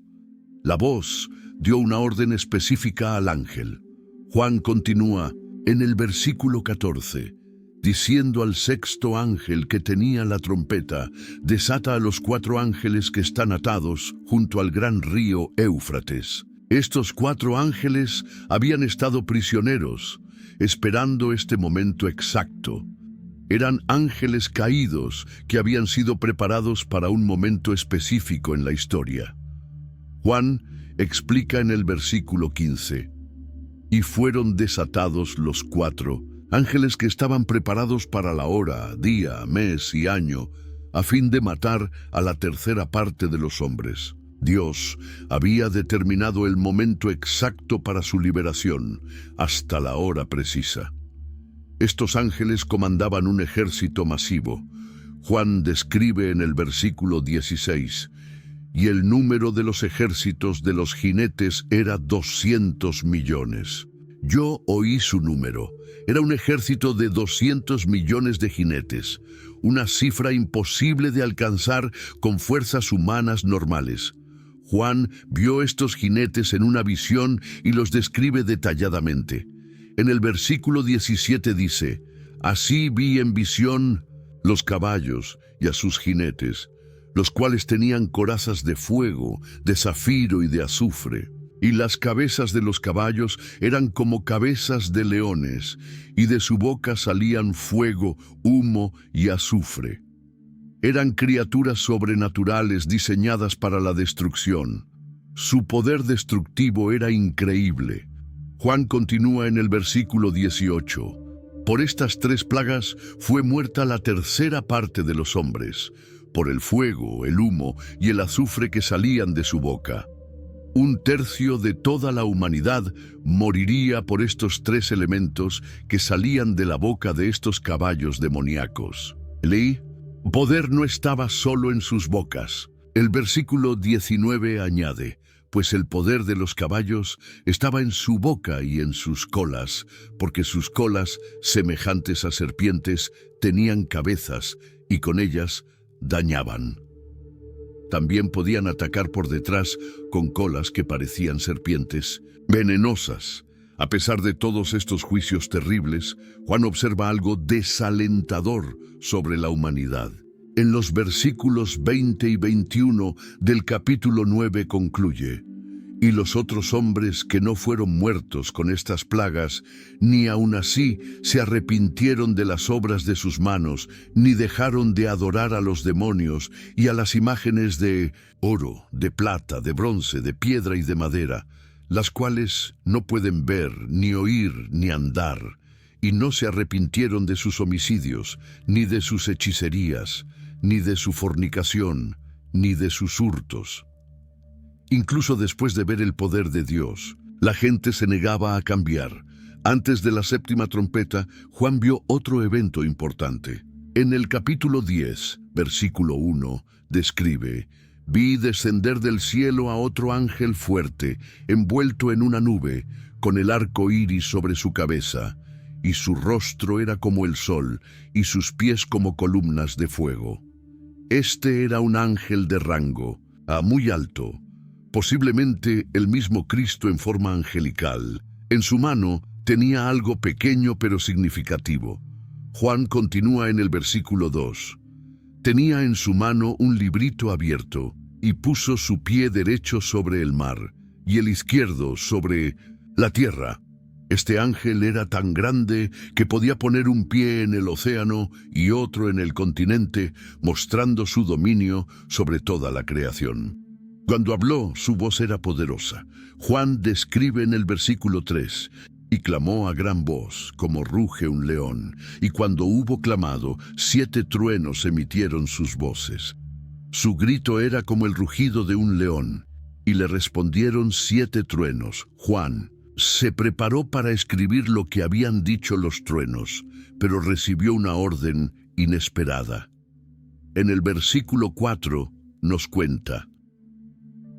La voz dio una orden específica al ángel. Juan continúa en el versículo 14, diciendo al 6º ángel que tenía la trompeta: desata a los 4 ángeles que están atados junto al gran río Éufrates. Estos 4 ángeles habían estado prisioneros, esperando este momento exacto. Eran ángeles caídos que habían sido preparados para un momento específico en la historia. Juan explica en el versículo 15: y fueron desatados los 4 ángeles que estaban preparados para la hora, día, mes y año, a fin de matar a la 3ª parte de los hombres. Dios había determinado el momento exacto para su liberación, hasta la hora precisa. Estos ángeles comandaban un ejército masivo. Juan describe en el versículo 16: y el número de los ejércitos de los jinetes era 200 millones. Yo oí su número. Era un ejército de 200 millones de jinetes, una cifra imposible de alcanzar con fuerzas humanas normales. Juan vio estos jinetes en una visión y los describe detalladamente. En el versículo 17 dice: así vi en visión los caballos y a sus jinetes, los cuales tenían corazas de fuego, de zafiro y de azufre. Y las cabezas de los caballos eran como cabezas de leones, y de su boca salían fuego, humo y azufre. Eran criaturas sobrenaturales diseñadas para la destrucción. Su poder destructivo era increíble. Juan continúa en el versículo 18. Por estas 3 plagas fue muerta la 3ª parte de los hombres, por el fuego, el humo y el azufre que salían de su boca. 1/3 de toda la humanidad moriría por estos 3 elementos que salían de la boca de estos caballos demoníacos. El poder no estaba solo en sus bocas. El versículo 19 añade: pues el poder de los caballos estaba en su boca y en sus colas, porque sus colas, semejantes a serpientes, tenían cabezas y con ellas dañaban. También podían atacar por detrás con colas que parecían serpientes, venenosas. A pesar de todos estos juicios terribles, Juan observa algo desalentador sobre la humanidad. En los versículos 20 y 21 del capítulo 9 concluye: «Y los otros hombres que no fueron muertos con estas plagas, ni aun así se arrepintieron de las obras de sus manos, ni dejaron de adorar a los demonios y a las imágenes de oro, de plata, de bronce, de piedra y de madera, las cuales no pueden ver, ni oír, ni andar, y no se arrepintieron de sus homicidios, ni de sus hechicerías, ni de su fornicación, ni de sus hurtos». Incluso después de ver el poder de Dios, la gente se negaba a cambiar. Antes de la séptima trompeta, Juan vio otro evento importante. En el capítulo 10, versículo 1, describe: «Vi descender del cielo a otro ángel fuerte, envuelto en una nube, con el arco iris sobre su cabeza, y su rostro era como el sol, y sus pies como columnas de fuego». Este era un ángel de rango, muy alto, posiblemente el mismo Cristo en forma angelical. En su mano tenía algo pequeño pero significativo. Juan continúa en el versículo 2. «Tenía en su mano un librito abierto, y puso su pie derecho sobre el mar, y el izquierdo sobre la tierra». Este ángel era tan grande que podía poner un pie en el océano y otro en el continente, mostrando su dominio sobre toda la creación. Cuando habló, su voz era poderosa. Juan describe en el versículo 3: «Y clamó a gran voz, como ruge un león, y cuando hubo clamado, 7 truenos emitieron sus voces. Su grito era como el rugido de un león, y le respondieron 7 truenos». Juan se preparó para escribir lo que habían dicho los truenos, pero recibió una orden inesperada. En el versículo 4 nos cuenta: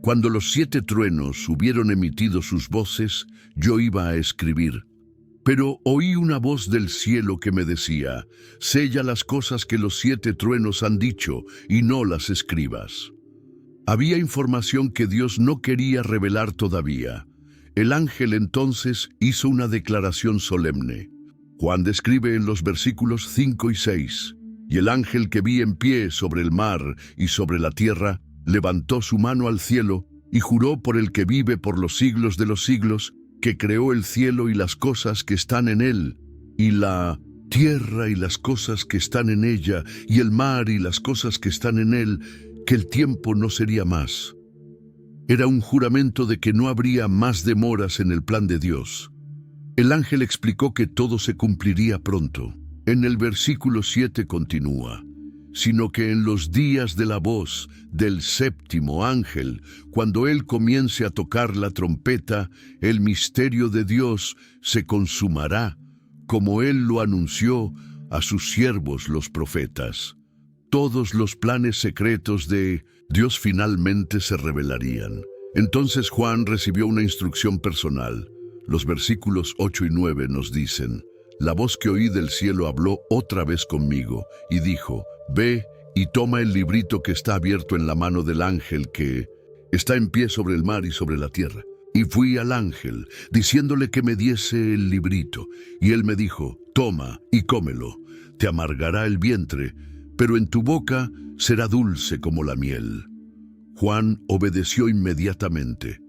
«Cuando los 7 truenos hubieron emitido sus voces, yo iba a escribir. Pero oí una voz del cielo que me decía: sella las cosas que los 7 truenos han dicho y no las escribas». Había información que Dios no quería revelar todavía. El ángel entonces hizo una declaración solemne. Juan describe en los versículos 5 y 6: «Y el ángel que vi en pie sobre el mar y sobre la tierra, levantó su mano al cielo y juró por el que vive por los siglos de los siglos, que creó el cielo y las cosas que están en él, y la tierra y las cosas que están en ella, y el mar y las cosas que están en él, que el tiempo no sería más». Era un juramento de que no habría más demoras en el plan de Dios. El ángel explicó que todo se cumpliría pronto. En el versículo 7 continúa: «Sino que en los días de la voz del 7º ángel, cuando él comience a tocar la trompeta, el misterio de Dios se consumará, como él lo anunció a sus siervos los profetas». Todos los planes secretos de Dios finalmente se revelarían. Entonces Juan recibió una instrucción personal. Los versículos 8 y 9 nos dicen: «La voz que oí del cielo habló otra vez conmigo, y dijo: ve y toma el librito que está abierto en la mano del ángel que está en pie sobre el mar y sobre la tierra». Y fui al ángel, diciéndole que me diese el librito, y él me dijo: «Toma y cómelo, te amargará el vientre, pero en tu boca será dulce como la miel». Juan obedeció inmediatamente.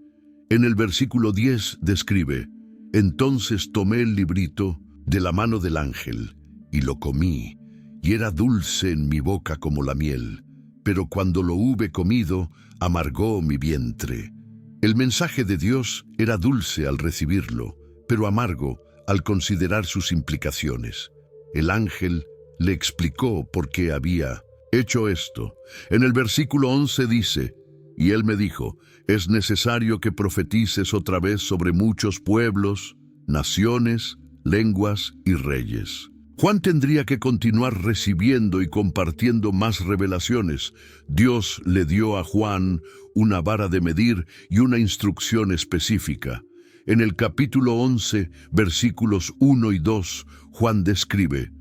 En el versículo 10 describe: «Entonces tomé el librito de la mano del ángel, y lo comí, y era dulce en mi boca como la miel, pero cuando lo hube comido, amargó mi vientre». El mensaje de Dios era dulce al recibirlo, pero amargo al considerar sus implicaciones. El ángel le explicó por qué había hecho esto. En el versículo 11 dice: «Y él me dijo: es necesario que profetices otra vez sobre muchos pueblos, naciones, lenguas y reyes». Juan tendría que continuar recibiendo y compartiendo más revelaciones. Dios le dio a Juan una vara de medir y una instrucción específica. En el capítulo 11, versículos 1 y 2, Juan describe: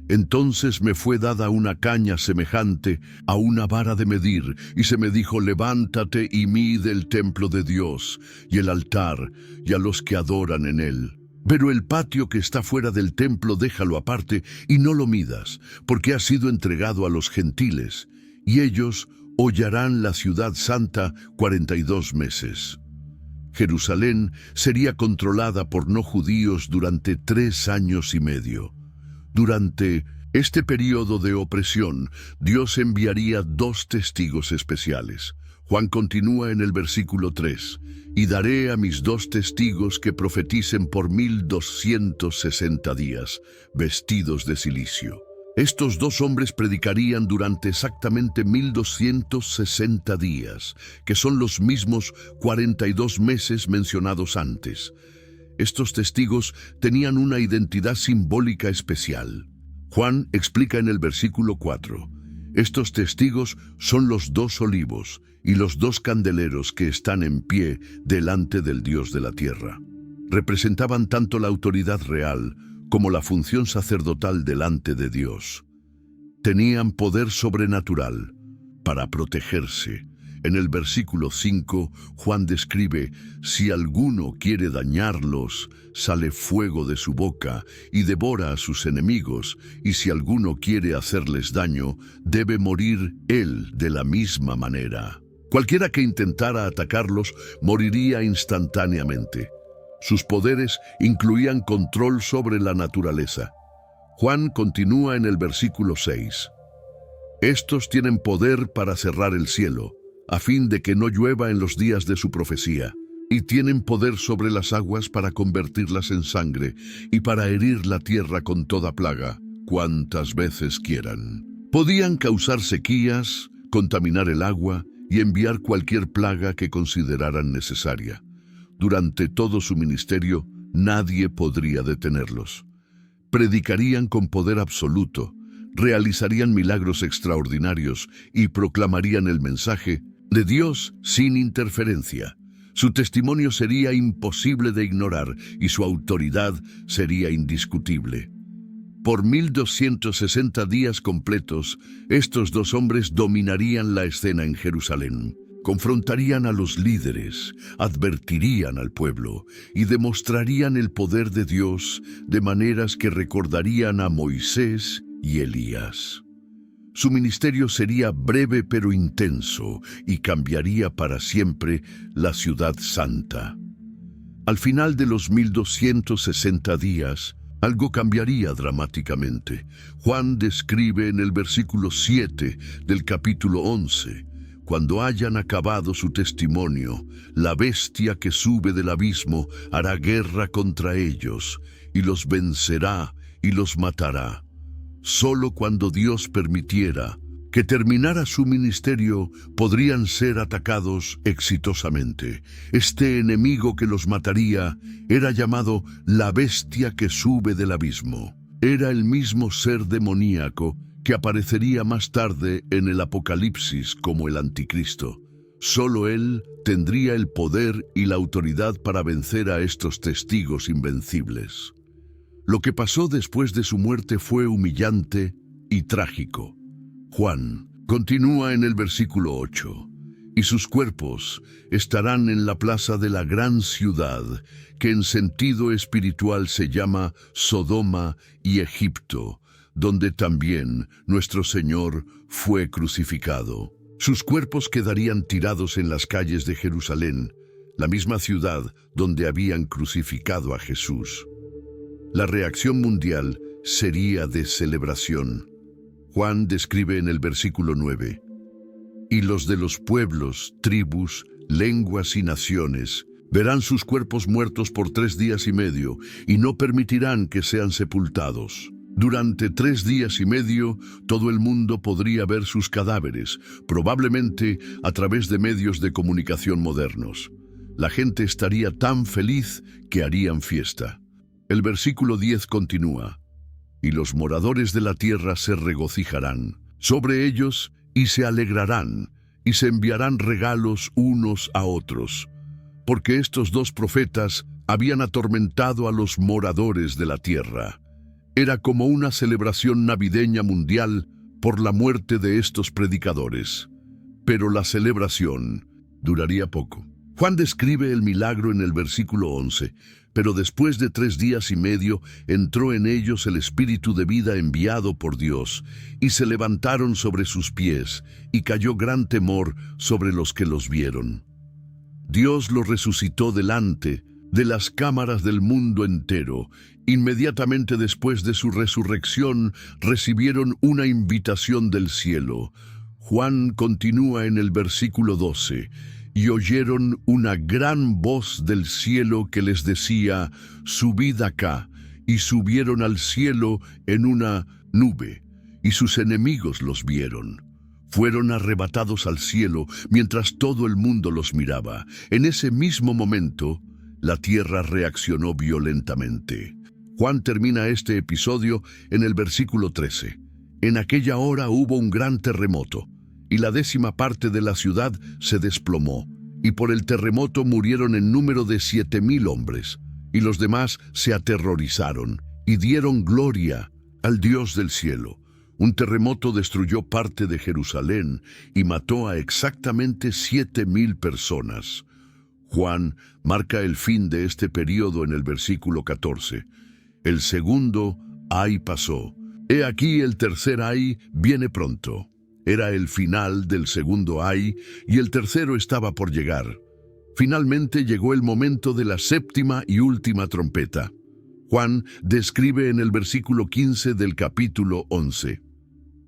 Entonces me fue dada una caña semejante a una vara de medir, y se me dijo: levántate y mide el templo de Dios, y el altar, y a los que adoran en él. Pero el patio que está fuera del templo déjalo aparte, y no lo midas, porque ha sido entregado a los gentiles, y ellos hollarán la ciudad santa 42 meses. Jerusalén sería controlada por no judíos durante 3 años y medio. Durante este periodo de opresión, Dios enviaría 2 testigos especiales. Juan continúa en el versículo 3, y daré a mis 2 testigos que profeticen por 1260 días, vestidos de cilicio. Estos 2 hombres predicarían durante exactamente 1260 días, que son los mismos 42 meses mencionados antes. Estos testigos tenían una identidad simbólica especial. Juan explica en el versículo 4, estos testigos son los 2 olivos y los 2 candeleros que están en pie delante del Dios de la tierra. Representaban tanto la autoridad real como la función sacerdotal delante de Dios. Tenían poder sobrenatural para protegerse. En el versículo 5, Juan describe: si alguno quiere dañarlos, sale fuego de su boca y devora a sus enemigos, y si alguno quiere hacerles daño, debe morir él de la misma manera. Cualquiera que intentara atacarlos moriría instantáneamente. Sus poderes incluían control sobre la naturaleza. Juan continúa en el versículo 6. Estos tienen poder para cerrar el cielo, a fin de que no llueva en los días de su profecía, y tienen poder sobre las aguas para convertirlas en sangre, y para herir la tierra con toda plaga, cuantas veces quieran. Podían causar sequías, contaminar el agua y enviar cualquier plaga que consideraran necesaria. Durante todo su ministerio, nadie podría detenerlos. Predicarían con poder absoluto, realizarían milagros extraordinarios y proclamarían el mensaje de Dios sin interferencia. Su testimonio sería imposible de ignorar y su autoridad sería indiscutible. Por 1260 días completos, estos 2 hombres dominarían la escena en Jerusalén. Confrontarían a los líderes, advertirían al pueblo y demostrarían el poder de Dios de maneras que recordarían a Moisés y Elías. Su ministerio sería breve pero intenso y cambiaría para siempre la ciudad santa. Al final de los 1260 días, algo cambiaría dramáticamente. Juan describe en el versículo 7 del capítulo 11, cuando hayan acabado su testimonio, la bestia que sube del abismo hará guerra contra ellos, y los vencerá y los matará. Solo cuando Dios permitiera que terminara su ministerio, podrían ser atacados exitosamente. Este enemigo que los mataría era llamado la bestia que sube del abismo. Era el mismo ser demoníaco que aparecería más tarde en el Apocalipsis como el Anticristo. Solo él tendría el poder y la autoridad para vencer a estos testigos invencibles. Lo que pasó después de su muerte fue humillante y trágico. Juan continúa en el versículo 8, y sus cuerpos estarán en la plaza de la gran ciudad, que en sentido espiritual se llama Sodoma y Egipto, donde también nuestro Señor fue crucificado. Sus cuerpos quedarían tirados en las calles de Jerusalén, la misma ciudad donde habían crucificado a Jesús. La reacción mundial sería de celebración. Juan describe en el versículo 9, y los de los pueblos, tribus, lenguas y naciones verán sus cuerpos muertos por 3 días y medio, y no permitirán que sean sepultados. Durante 3 días y medio, todo el mundo podría ver sus cadáveres, probablemente a través de medios de comunicación modernos. La gente estaría tan feliz que harían fiesta. El versículo 10 continúa, y los moradores de la tierra se regocijarán sobre ellos y se alegrarán, y se enviarán regalos unos a otros, porque estos 2 profetas habían atormentado a los moradores de la tierra. Era como una celebración navideña mundial por la muerte de estos predicadores. Pero la celebración duraría poco. Juan describe el milagro en el versículo 11. Pero después de 3 días y medio entró en ellos el espíritu de vida enviado por Dios, y se levantaron sobre sus pies, y cayó gran temor sobre los que los vieron. Dios los resucitó delante de las cámaras del mundo entero. Inmediatamente después de su resurrección recibieron una invitación del cielo. Juan continúa en el versículo 12. Y oyeron una gran voz del cielo que les decía: subid acá. Y subieron al cielo en una nube, y sus enemigos los vieron. Fueron arrebatados al cielo mientras todo el mundo los miraba. En ese mismo momento, la tierra reaccionó violentamente. Juan termina este episodio en el versículo 13. En aquella hora hubo un gran terremoto, y la 10ª parte de la ciudad se desplomó, y por el terremoto murieron en número de 7,000 hombres, y los demás se aterrorizaron, y dieron gloria al Dios del cielo. Un terremoto destruyó parte de Jerusalén, y mató a exactamente 7,000 personas. Juan marca el fin de este periodo en el versículo 14. El segundo ay pasó. He aquí el tercer ay viene pronto. Era el final del segundo ay, y el tercero estaba por llegar. Finalmente llegó el momento de la 7ª y última trompeta. Juan describe en el versículo 15 del capítulo 11.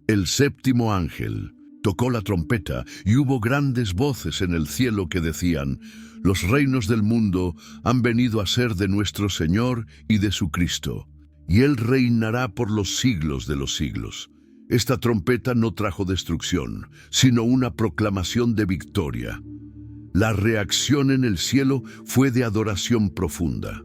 El 7º ángel tocó la trompeta, y hubo grandes voces en el cielo que decían: los reinos del mundo han venido a ser de nuestro Señor y de su Cristo, y Él reinará por los siglos de los siglos. Esta trompeta no trajo destrucción, sino una proclamación de victoria. La reacción en el cielo fue de adoración profunda.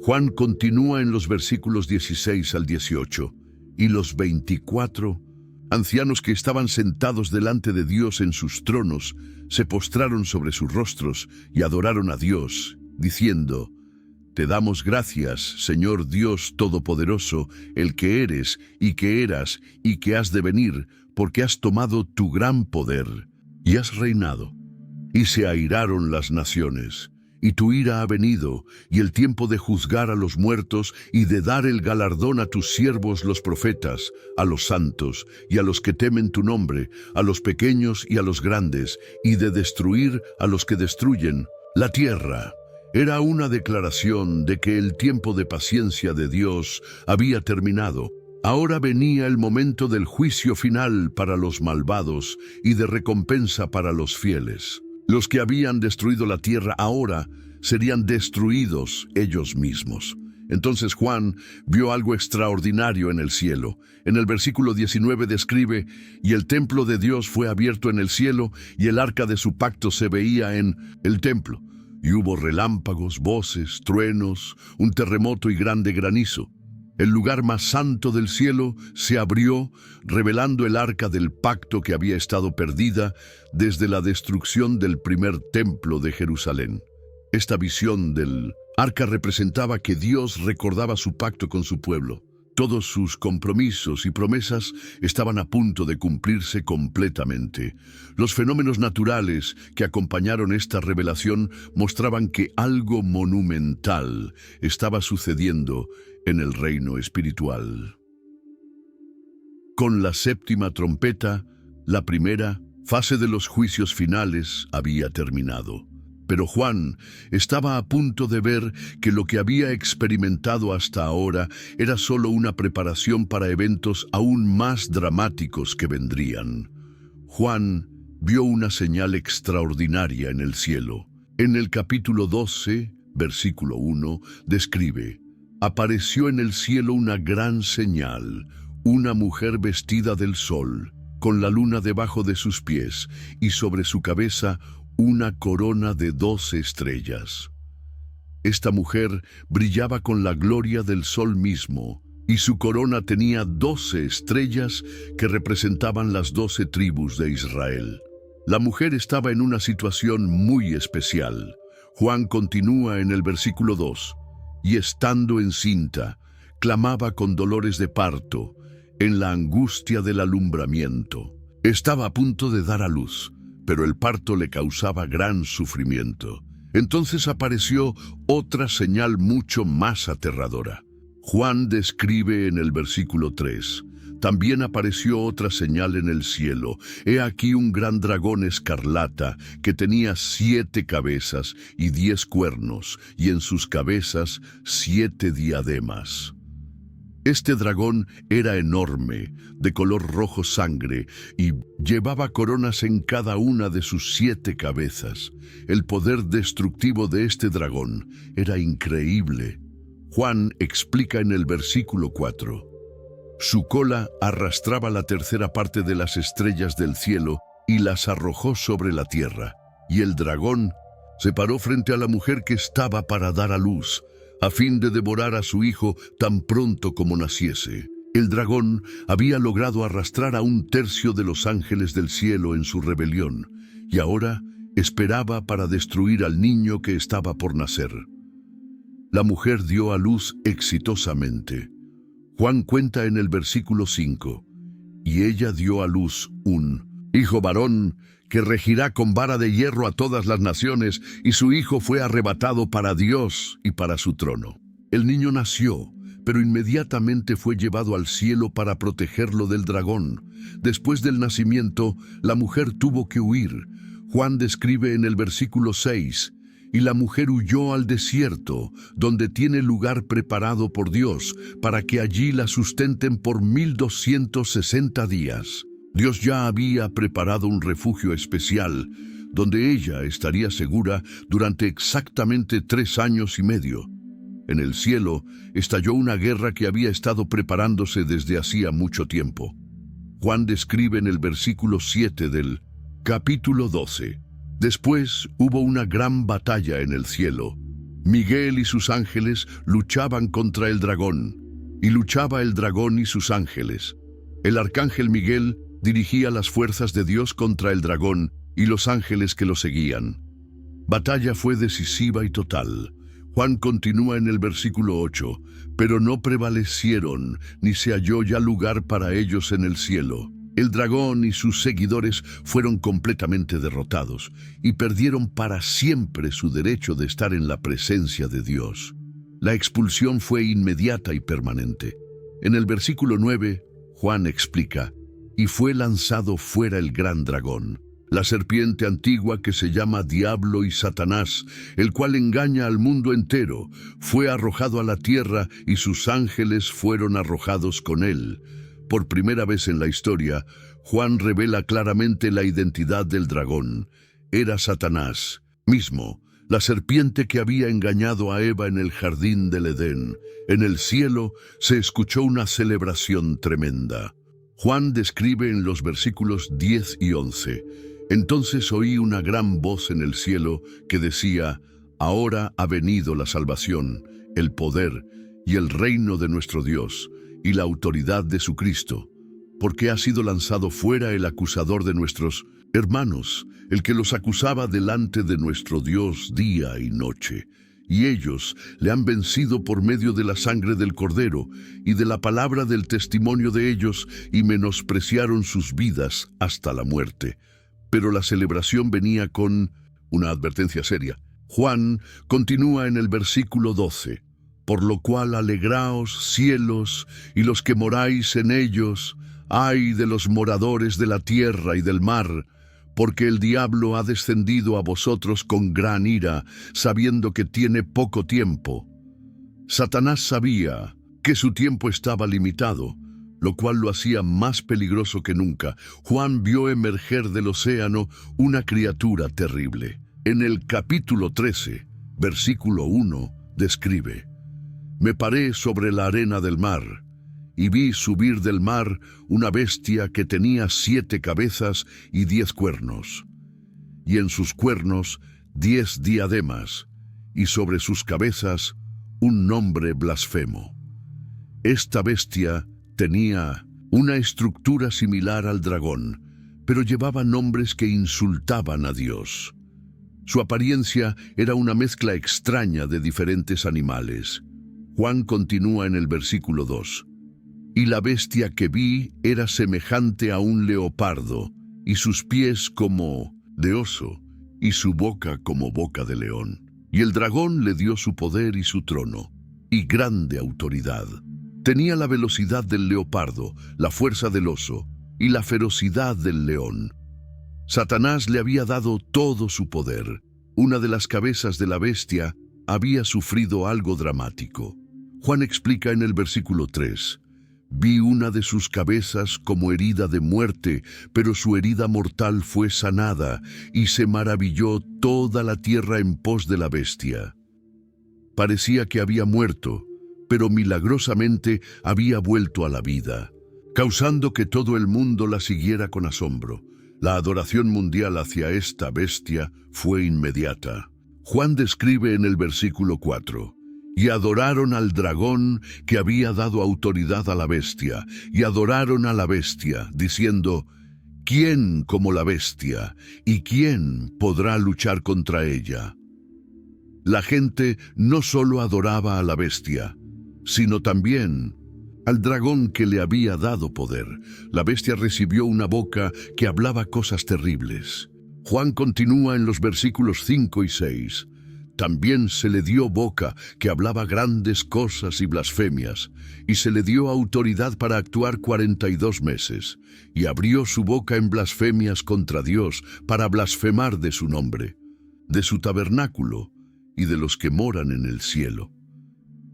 Juan continúa en los versículos 16 al 18, y los 24 ancianos que estaban sentados delante de Dios en sus tronos se postraron sobre sus rostros y adoraron a Dios, diciendo: Te damos gracias, Señor Dios Todopoderoso, el que eres y que eras y que has de venir, porque has tomado tu gran poder y has reinado. Y se airaron las naciones, y tu ira ha venido, y el tiempo de juzgar a los muertos y de dar el galardón a tus siervos los profetas, a los santos y a los que temen tu nombre, a los pequeños y a los grandes, y de destruir a los que destruyen la tierra. Era una declaración de que el tiempo de paciencia de Dios había terminado. Ahora venía el momento del juicio final para los malvados y de recompensa para los fieles. Los que habían destruido la tierra ahora serían destruidos ellos mismos. Entonces Juan vio algo extraordinario en el cielo. En el versículo 19 describe: y el templo de Dios fue abierto en el cielo, y el arca de su pacto se veía en el templo. Y hubo relámpagos, voces, truenos, un terremoto y grande granizo. El lugar más santo del cielo se abrió, revelando el arca del pacto que había estado perdida desde la destrucción del primer templo de Jerusalén. Esta visión del arca representaba que Dios recordaba su pacto con su pueblo. Todos sus compromisos y promesas estaban a punto de cumplirse completamente. Los fenómenos naturales que acompañaron esta revelación mostraban que algo monumental estaba sucediendo en el reino espiritual. Con la 7ª trompeta, la primera fase de los juicios finales había terminado. Pero Juan estaba a punto de ver que lo que había experimentado hasta ahora era solo una preparación para eventos aún más dramáticos que vendrían. Juan vio una señal extraordinaria en el cielo. En el capítulo 12, versículo 1, describe: apareció en el cielo una gran señal, una mujer vestida del sol, con la luna debajo de sus pies, y sobre su cabeza una corona de 12 estrellas. Esta mujer brillaba con la gloria del sol mismo, y su corona tenía 12 estrellas que representaban las 12 tribus de Israel. La mujer estaba en una situación muy especial. Juan continúa en el versículo 2, y estando encinta, clamaba con dolores de parto, en la angustia del alumbramiento. Estaba a punto de dar a luz, pero el parto le causaba gran sufrimiento. Entonces apareció otra señal mucho más aterradora. Juan describe en el versículo 3: también apareció otra señal en el cielo. He aquí un gran dragón escarlata que tenía 7 cabezas y 10 cuernos, y en sus cabezas 7 diademas. Este dragón era enorme, de color rojo sangre, y llevaba coronas en cada una de sus 7 cabezas. El poder destructivo de este dragón era increíble. Juan explica en el versículo 4: su cola arrastraba la tercera parte de las estrellas del cielo y las arrojó sobre la tierra. Y el dragón se paró frente a la mujer que estaba para dar a luz, a fin de devorar a su hijo tan pronto como naciese. El dragón había logrado arrastrar a 1/3 de los ángeles del cielo en su rebelión, y ahora esperaba para destruir al niño que estaba por nacer. La mujer dio a luz exitosamente. Juan cuenta en el versículo 5: y ella dio a luz un hijo varón que regirá con vara de hierro a todas las naciones, y su hijo fue arrebatado para Dios y para su trono. El niño nació, pero inmediatamente fue llevado al cielo para protegerlo del dragón. Después del nacimiento, la mujer tuvo que huir. Juan describe en el versículo 6: y la mujer huyó al desierto, donde tiene lugar preparado por Dios, para que allí la sustenten por 1260 días. Dios ya había preparado un refugio especial, donde ella estaría segura durante exactamente 3 años y medio. En el cielo estalló una guerra que había estado preparándose desde hacía mucho tiempo. Juan describe en el versículo 7 del capítulo 12: después hubo una gran batalla en el cielo. Miguel y sus ángeles luchaban contra el dragón, y luchaba el dragón y sus ángeles. El arcángel Miguel dirigía las fuerzas de Dios contra el dragón y los ángeles que lo seguían. Batalla fue decisiva y total. Juan continúa en el versículo 8: pero no prevalecieron, ni se halló ya lugar para ellos en el cielo. El dragón y sus seguidores fueron completamente derrotados y perdieron para siempre su derecho de estar en la presencia de Dios. La expulsión fue inmediata y permanente. En el versículo 9, Juan explica: y fue lanzado fuera el gran dragón, la serpiente antigua que se llama Diablo y Satanás, el cual engaña al mundo entero. Fue arrojado a la tierra y sus ángeles fueron arrojados con él. Por primera vez en la historia, Juan revela claramente la identidad del dragón. Era Satanás mismo, la serpiente que había engañado a Eva en el jardín del Edén. En el cielo se escuchó una celebración tremenda. Juan describe en los versículos 10 y 11: entonces oí una gran voz en el cielo que decía: ahora ha venido la salvación, el poder y el reino de nuestro Dios, y la autoridad de su Cristo, porque ha sido lanzado fuera el acusador de nuestros hermanos, el que los acusaba delante de nuestro Dios día y noche. Y ellos le han vencido por medio de la sangre del Cordero y de la palabra del testimonio de ellos, y menospreciaron sus vidas hasta la muerte. Pero la celebración venía con una advertencia seria. Juan continúa en el versículo 12: por lo cual alegraos, cielos, y los que moráis en ellos. Ay de los moradores de la tierra y del mar, porque el diablo ha descendido a vosotros con gran ira, sabiendo que tiene poco tiempo. Satanás sabía que su tiempo estaba limitado, lo cual lo hacía más peligroso que nunca. Juan vio emerger del océano una criatura terrible. En el capítulo 13, versículo 1, describe: me paré sobre la arena del mar, y vi subir del mar una bestia que tenía 7 cabezas y 10 cuernos, y en sus cuernos 10 diademas, y sobre sus cabezas un nombre blasfemo. Esta bestia tenía una estructura similar al dragón, pero llevaba nombres que insultaban a Dios. Su apariencia era una mezcla extraña de diferentes animales. Juan continúa en el versículo 2. Y la bestia que vi era semejante a un leopardo, y sus pies como de oso, y su boca como boca de león. Y el dragón le dio su poder y su trono, y grande autoridad. Tenía la velocidad del leopardo, la fuerza del oso, y la ferocidad del león. Satanás le había dado todo su poder. Una de las cabezas de la bestia había sufrido algo dramático. Juan explica en el versículo 3, vi una de sus cabezas como herida de muerte, pero su herida mortal fue sanada, y se maravilló toda la tierra en pos de la bestia. Parecía que había muerto, pero milagrosamente había vuelto a la vida, causando que todo el mundo la siguiera con asombro. La adoración mundial hacia esta bestia fue inmediata. Juan describe en el versículo 4, y adoraron al dragón que había dado autoridad a la bestia, y adoraron a la bestia, diciendo, ¿quién como la bestia? ¿Y quién podrá luchar contra ella? La gente no solo adoraba a la bestia, sino también al dragón que le había dado poder. La bestia recibió una boca que hablaba cosas terribles. Juan continúa en los versículos 5 y 6. También se le dio boca que hablaba grandes cosas y blasfemias, y se le dio autoridad para actuar 42 meses, y abrió su boca en blasfemias contra Dios para blasfemar de su nombre, de su tabernáculo y de los que moran en el cielo.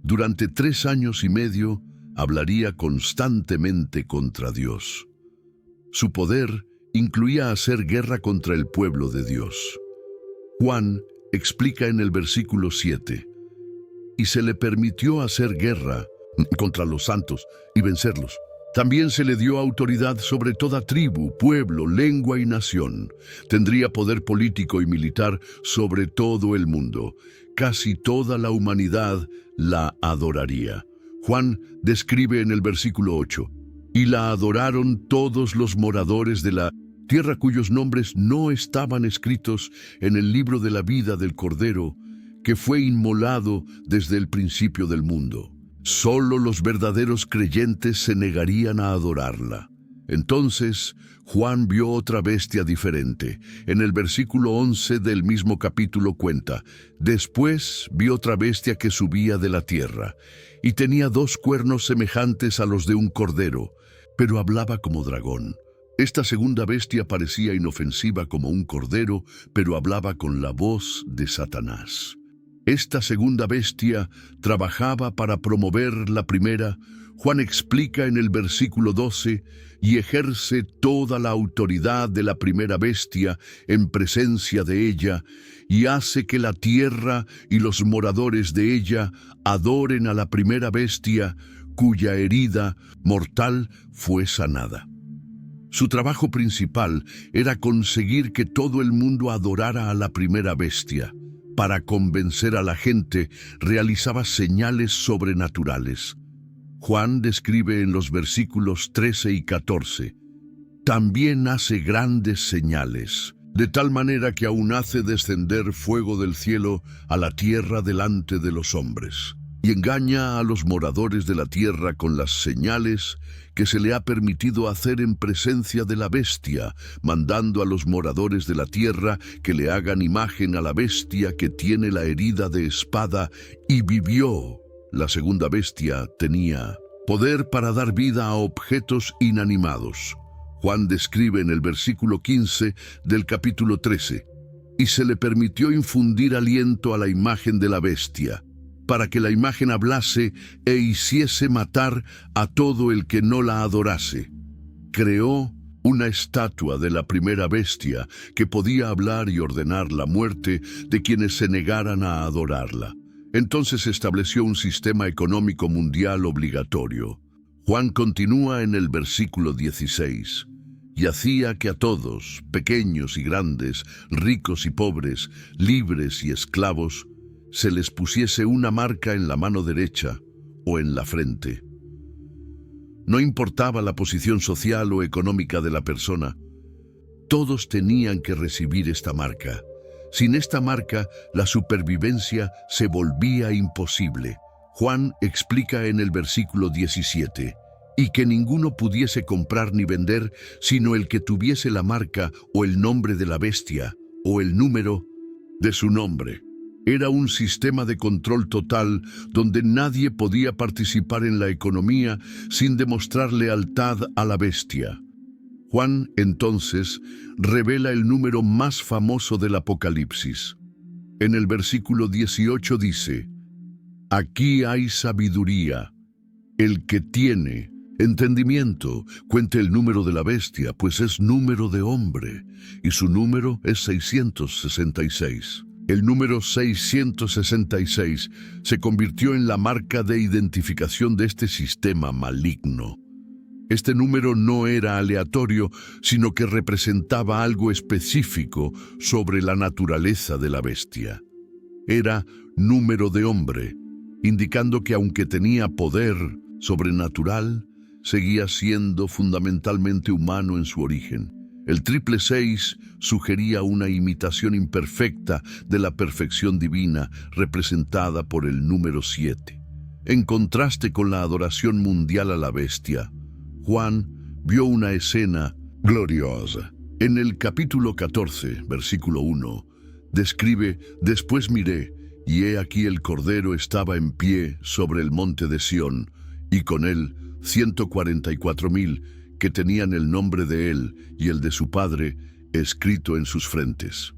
Durante 3 años y medio hablaría constantemente contra Dios. Su poder incluía hacer guerra contra el pueblo de Dios. Juan explica en el versículo 7, y se le permitió hacer guerra contra los santos y vencerlos. También se le dio autoridad sobre toda tribu, pueblo, lengua y nación. Tendría poder político y militar sobre todo el mundo. Casi toda la humanidad la adoraría. Juan describe en el versículo 8, y la adoraron todos los moradores de la tierra cuyos nombres no estaban escritos en el libro de la vida del Cordero, que fue inmolado desde el principio del mundo. Solo los verdaderos creyentes se negarían a adorarla. Entonces Juan vio otra bestia diferente. En el versículo 11 del mismo capítulo cuenta, después vi otra bestia que subía de la tierra, y tenía 2 cuernos semejantes a los de un cordero, pero hablaba como dragón. Esta segunda bestia parecía inofensiva como un cordero, pero hablaba con la voz de Satanás. Esta segunda bestia trabajaba para promover la primera. Juan explica en el versículo 12, y ejerce toda la autoridad de la primera bestia en presencia de ella, y hace que la tierra y los moradores de ella adoren a la primera bestia, cuya herida mortal fue sanada. Su trabajo principal era conseguir que todo el mundo adorara a la primera bestia. Para convencer a la gente, realizaba señales sobrenaturales. Juan describe en los versículos 13 y 14, también hace grandes señales, de tal manera que aún hace descender fuego del cielo a la tierra delante de los hombres, y engaña a los moradores de la tierra con las señales que se le ha permitido hacer en presencia de la bestia, mandando a los moradores de la tierra que le hagan imagen a la bestia que tiene la herida de espada y vivió. La segunda bestia tenía poder para dar vida a objetos inanimados. Juan describe en el versículo 15 del capítulo 13, y se le permitió infundir aliento a la imagen de la bestia, para que la imagen hablase e hiciese matar a todo el que no la adorase. Creó una estatua de la primera bestia que podía hablar y ordenar la muerte de quienes se negaran a adorarla. Entonces estableció un sistema económico mundial obligatorio. Juan continúa en el versículo 16. Y hacía que a todos, pequeños y grandes, ricos y pobres, libres y esclavos, se les pusiese una marca en la mano derecha o en la frente. No importaba la posición social o económica de la persona, todos tenían que recibir esta marca. Sin esta marca, la supervivencia se volvía imposible. Juan explica en el versículo 17, y que ninguno pudiese comprar ni vender, sino el que tuviese la marca o el nombre de la bestia, o el número de su nombre. Era un sistema de control total donde nadie podía participar en la economía sin demostrar lealtad a la bestia. Juan, entonces, revela el número más famoso del Apocalipsis. En el versículo 18 dice, «Aquí hay sabiduría. El que tiene entendimiento, cuente el número de la bestia, pues es número de hombre, y su número es 666». El número 666 se convirtió en la marca de identificación de este sistema maligno. Este número no era aleatorio, sino que representaba algo específico sobre la naturaleza de la bestia. Era número de hombre, indicando que aunque tenía poder sobrenatural, seguía siendo fundamentalmente humano en su origen. El 666 sugería una imitación imperfecta de la perfección divina representada por el número 7. En contraste con la adoración mundial a la bestia, Juan vio una escena gloriosa. En el capítulo 14, versículo 1, describe: «Después miré, y he aquí el Cordero estaba en pie sobre el monte de Sión, y con él 144,000 que tenían el nombre de él y el de su padre escrito en sus frentes».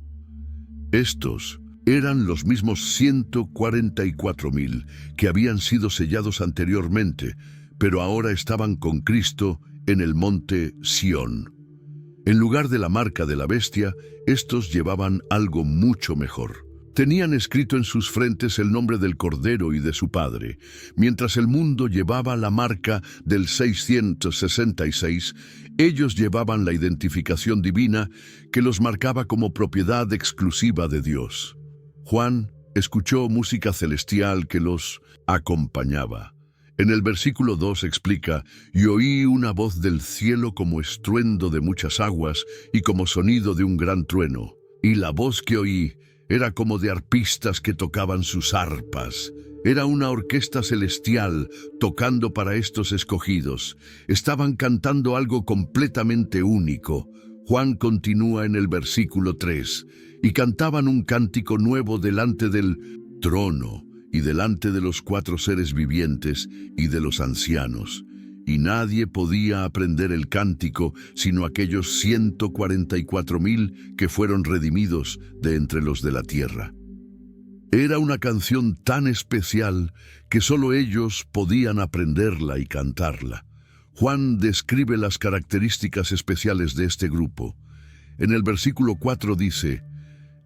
Estos eran los mismos 144,000 que habían sido sellados anteriormente, pero ahora estaban con Cristo en el monte Sión. En lugar de la marca de la bestia, estos llevaban algo mucho mejor. Tenían escrito en sus frentes el nombre del Cordero y de su Padre. Mientras el mundo llevaba la marca del 666, ellos llevaban la identificación divina que los marcaba como propiedad exclusiva de Dios. Juan escuchó música celestial que los acompañaba. En el versículo 2 explica: «Y oí una voz del cielo como estruendo de muchas aguas y como sonido de un gran trueno. Y la voz que oí era como de arpistas que tocaban sus arpas». Era una orquesta celestial tocando para estos escogidos. Estaban cantando algo completamente único. Juan continúa en el versículo 3. «Y cantaban un cántico nuevo delante del trono y delante de los 4 seres vivientes y de los ancianos. Y nadie podía aprender el cántico sino aquellos 144,000 que fueron redimidos de entre los de la tierra». Era una canción tan especial que solo ellos podían aprenderla y cantarla. Juan describe las características especiales de este grupo. En el versículo 4 dice: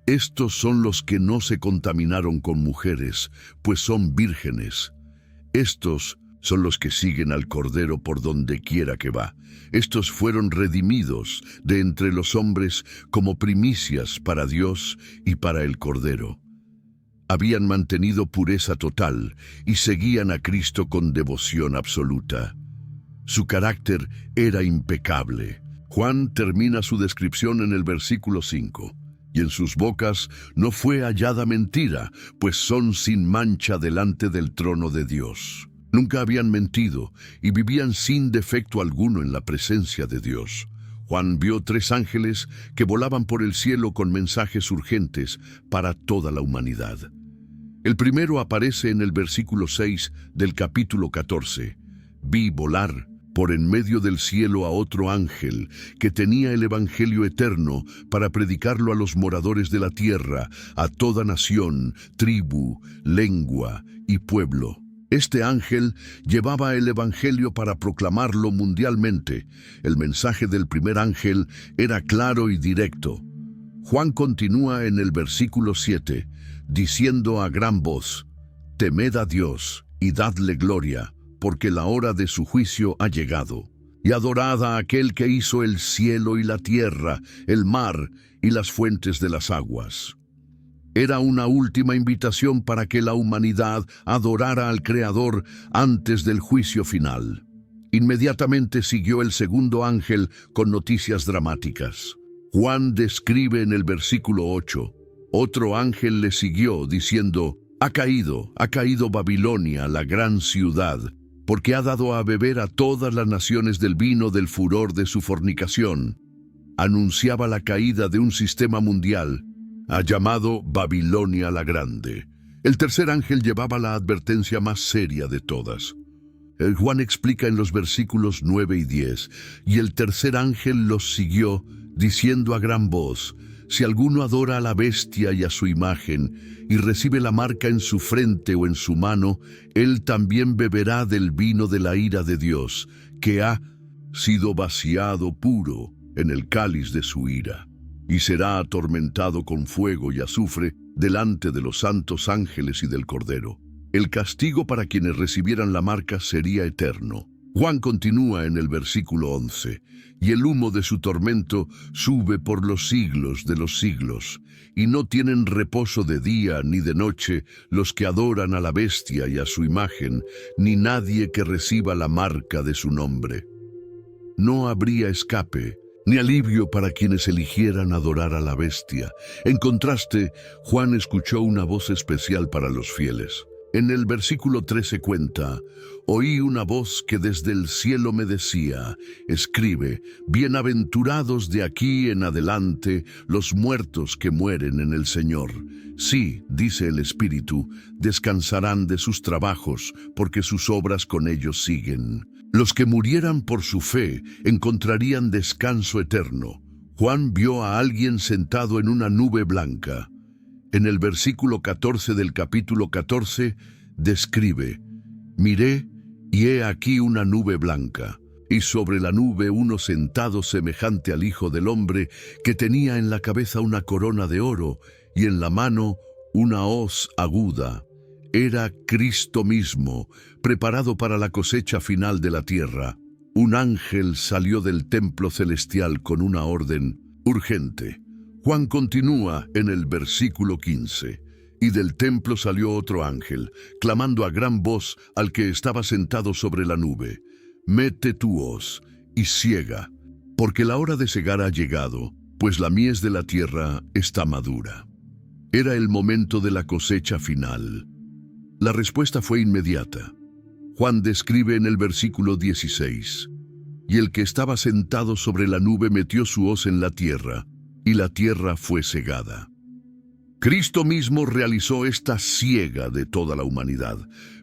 «Estos son los que no se contaminaron con mujeres, pues son vírgenes. Estos son los que siguen al Cordero por donde quiera que va. Estos fueron redimidos de entre los hombres como primicias para Dios y para el Cordero». Habían mantenido pureza total y seguían a Cristo con devoción absoluta. Su carácter era impecable. Juan termina su descripción en el versículo 5. «Y en sus bocas no fue hallada mentira, pues son sin mancha delante del trono de Dios». Nunca habían mentido y vivían sin defecto alguno en la presencia de Dios. Juan vio 3 ángeles que volaban por el cielo con mensajes urgentes para toda la humanidad. El primero aparece en el versículo 6 del capítulo 14. «Vi volar por en medio del cielo a otro ángel que tenía el evangelio eterno para predicarlo a los moradores de la tierra, a toda nación, tribu, lengua y pueblo». Este ángel llevaba el evangelio para proclamarlo mundialmente. El mensaje del primer ángel era claro y directo. Juan continúa en el versículo 7, diciendo a gran voz: «Temed a Dios y dadle gloria, porque la hora de su juicio ha llegado. Y adorad a aquel que hizo el cielo y la tierra, el mar y las fuentes de las aguas». Era una última invitación para que la humanidad adorara al Creador antes del juicio final. Inmediatamente siguió el segundo ángel con noticias dramáticas. Juan describe en el versículo 8: «Otro ángel le siguió, diciendo: Ha caído Babilonia, la gran ciudad, porque ha dado a beber a todas las naciones del vino del furor de su fornicación. Anunciaba la caída de un sistema mundial, ha llamado Babilonia la Grande. El tercer ángel llevaba la advertencia más seria de todas. Juan explica en los versículos 9 y 10, y el tercer ángel los siguió, diciendo a gran voz: si alguno adora a la bestia y a su imagen, y recibe la marca en su frente o en su mano, él también beberá del vino de la ira de Dios, que ha sido vaciado puro en el cáliz de su ira, y será atormentado con fuego y azufre delante de los santos ángeles y del Cordero. El castigo para quienes recibieran la marca sería eterno. Juan continúa en el versículo 11, y el humo de su tormento sube por los siglos de los siglos, y no tienen reposo de día ni de noche los que adoran a la bestia y a su imagen, ni nadie que reciba la marca de su nombre. No habría escape, ni alivio para quienes eligieran adorar a la bestia. En contraste, Juan escuchó una voz especial para los fieles. En el versículo 13 cuenta: oí una voz que desde el cielo me decía: escribe, bienaventurados de aquí en adelante los muertos que mueren en el Señor. Sí, dice el Espíritu, descansarán de sus trabajos, porque sus obras con ellos siguen. Los que murieran por su fe encontrarían descanso eterno. Juan vio a alguien sentado en una nube blanca. En el versículo 14 del capítulo 14 describe: miré, y he aquí una nube blanca, y sobre la nube uno sentado semejante al Hijo del Hombre, que tenía en la cabeza una corona de oro, y en la mano una hoz aguda. Era Cristo mismo, preparado para la cosecha final de la tierra. Un ángel salió del templo celestial con una orden urgente. Juan continúa en el versículo 15. Y del templo salió otro ángel, clamando a gran voz al que estaba sentado sobre la nube: mete tu hoz y siega, porque la hora de segar ha llegado, pues la mies de la tierra está madura. Era el momento de la cosecha final. La respuesta fue inmediata. Juan describe en el versículo 16: y el que estaba sentado sobre la nube metió su hoz en la tierra, y la tierra fue segada. Cristo mismo realizó esta siega de toda la humanidad,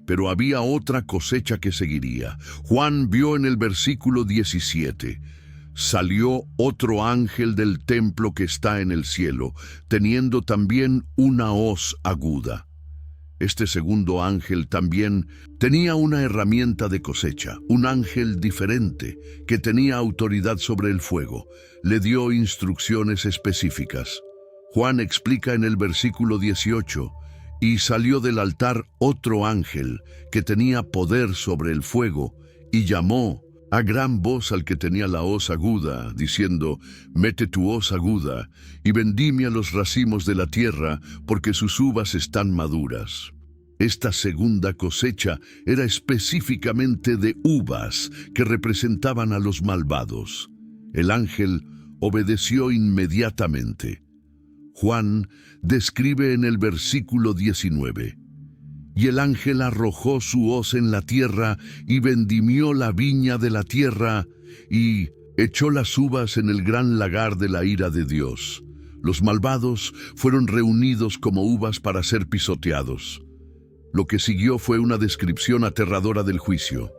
pero había otra cosecha que seguiría. Juan vio en el versículo 17: salió otro ángel del templo que está en el cielo, teniendo también una hoz aguda. Este segundo ángel también tenía una herramienta de cosecha, un ángel diferente, que tenía autoridad sobre el fuego. Le dio instrucciones específicas. Juan explica en el versículo 18: y salió del altar otro ángel, que tenía poder sobre el fuego, y llamó a gran voz al que tenía la hoz aguda, diciendo: mete tu hoz aguda, y vendimia los racimos de la tierra, porque sus uvas están maduras. Esta segunda cosecha era específicamente de uvas, que representaban a los malvados. El ángel obedeció inmediatamente. Juan describe en el versículo 19: y el ángel arrojó su hoz en la tierra, y vendimió la viña de la tierra, y echó las uvas en el gran lagar de la ira de Dios. Los malvados fueron reunidos como uvas para ser pisoteados. Lo que siguió fue una descripción aterradora del juicio.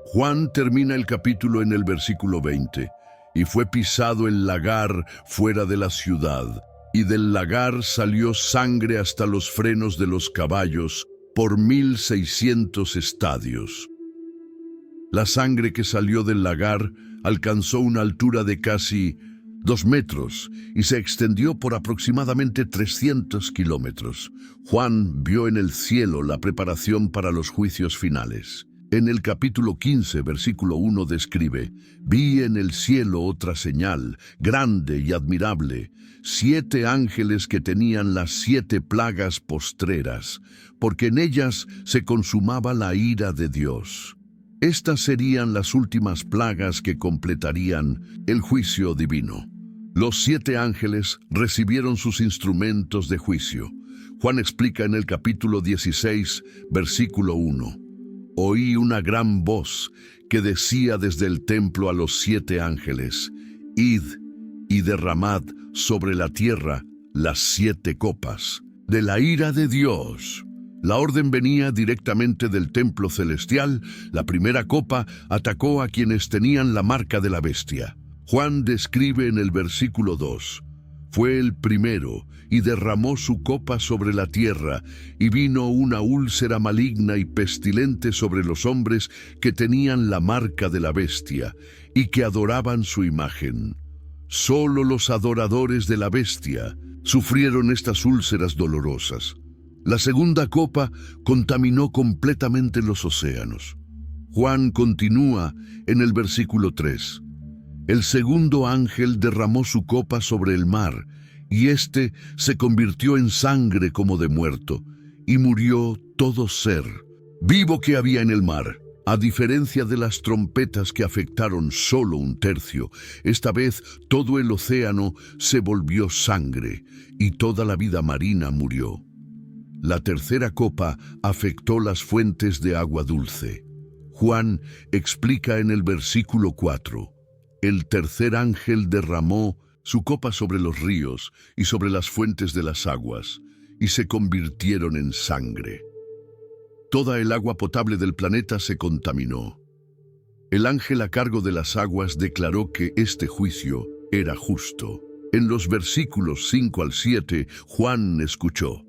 Juan termina el capítulo en el versículo 20: y fue pisado el lagar fuera de la ciudad, y del lagar salió sangre hasta los frenos de los caballos, por 1600 estadios. La sangre que salió del lagar alcanzó una altura de casi 2 metros y se extendió por aproximadamente 300 kilómetros. Juan vio en el cielo la preparación para los juicios finales. En el capítulo 15, versículo 1 describe: vi en el cielo otra señal, grande y admirable, 7 ángeles que tenían las 7 plagas postreras, porque en ellas se consumaba la ira de Dios. Estas serían las últimas plagas que completarían el juicio divino. Los 7 ángeles recibieron sus instrumentos de juicio. Juan explica en el capítulo 16, versículo 1. Oí una gran voz que decía desde el templo a los 7 ángeles: Id y derramad sobre la tierra las 7 copas de la ira de Dios. La orden venía directamente del templo celestial. La primera copa atacó a quienes tenían la marca de la bestia. Juan describe en el versículo 2: fue el primero y derramó su copa sobre la tierra, y vino una úlcera maligna y pestilente sobre los hombres que tenían la marca de la bestia y que adoraban su imagen. Solo los adoradores de la bestia sufrieron estas úlceras dolorosas. La segunda copa contaminó completamente los océanos. Juan continúa en el versículo 3. El segundo ángel derramó su copa sobre el mar, y éste se convirtió en sangre como de muerto, y murió todo ser vivo que había en el mar. A diferencia de las trompetas que afectaron solo 1/3, esta vez todo el océano se volvió sangre, y toda la vida marina murió. La tercera copa afectó las fuentes de agua dulce. Juan explica en el versículo 4. El tercer ángel derramó su copa sobre los ríos y sobre las fuentes de las aguas, y se convirtieron en sangre. Toda el agua potable del planeta se contaminó. El ángel a cargo de las aguas declaró que este juicio era justo. En los versículos 5 al 7, Juan escuchó: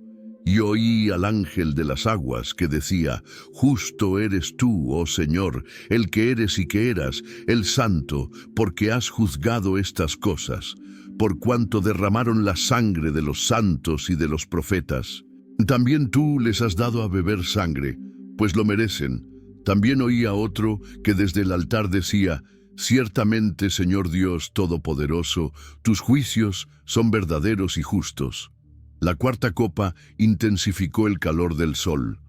y oí al ángel de las aguas que decía: justo eres tú, oh Señor, el que eres y que eras, el Santo, porque has juzgado estas cosas, por cuanto derramaron la sangre de los santos y de los profetas. También tú les has dado a beber sangre, pues lo merecen. También oí a otro que desde el altar decía: ciertamente, Señor Dios Todopoderoso, tus juicios son verdaderos y justos. La cuarta copa intensificó el calor del sol.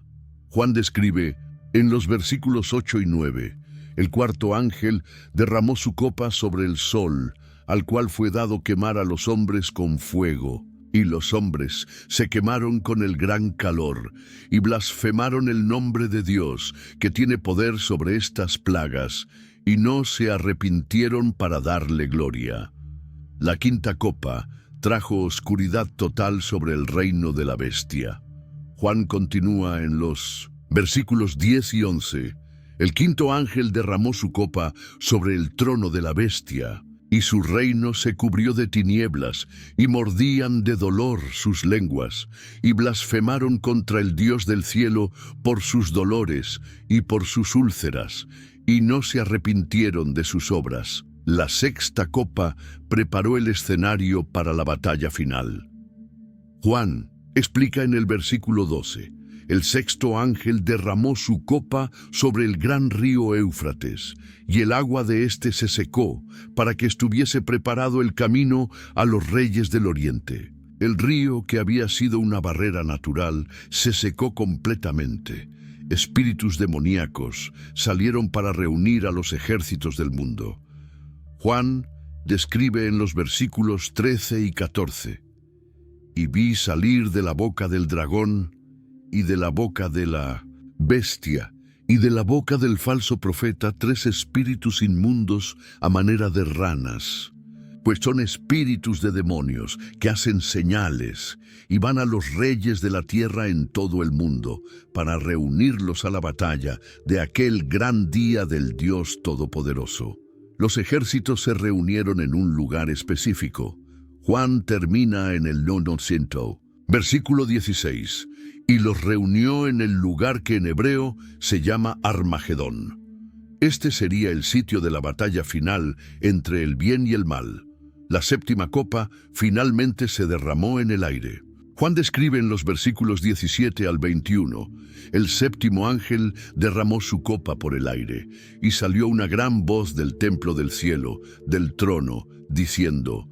Juan describe en los versículos 8 y 9: el cuarto ángel derramó su copa sobre el sol, al cual fue dado quemar a los hombres con fuego. Y los hombres se quemaron con el gran calor, y blasfemaron el nombre de Dios, que tiene poder sobre estas plagas, y no se arrepintieron para darle gloria. La quinta copa trajo oscuridad total sobre el reino de la bestia. Juan continúa en los versículos 10 y 11. El quinto ángel derramó su copa sobre el trono de la bestia, y su reino se cubrió de tinieblas, y mordían de dolor sus lenguas, y blasfemaron contra el Dios del cielo por sus dolores y por sus úlceras, y no se arrepintieron de sus obras. La sexta copa preparó el escenario para la batalla final. Juan explica en el versículo 12: el sexto ángel derramó su copa sobre el gran río Éufrates, y el agua de éste se secó, para que estuviese preparado el camino a los reyes del oriente. El río, que había sido una barrera natural, se secó completamente. Espíritus demoníacos salieron para reunir a los ejércitos del mundo. Juan describe en los versículos 13 y 14: y vi salir de la boca del dragón, y de la boca de la bestia, y de la boca del falso profeta 3 espíritus inmundos a manera de ranas, pues son espíritus de demonios que hacen señales, y van a los reyes de la tierra en todo el mundo, para reunirlos a la batalla de aquel gran día del Dios Todopoderoso. Los ejércitos se reunieron en un lugar específico. Juan termina en el 900, versículo 16, y los reunió en el lugar que en hebreo se llama Armagedón. Este sería el sitio de la batalla final entre el bien y el mal. La séptima copa finalmente se derramó en el aire. Juan describe en los versículos 17 al 21: el séptimo ángel derramó su copa por el aire, y salió una gran voz del templo del cielo, del trono, diciendo: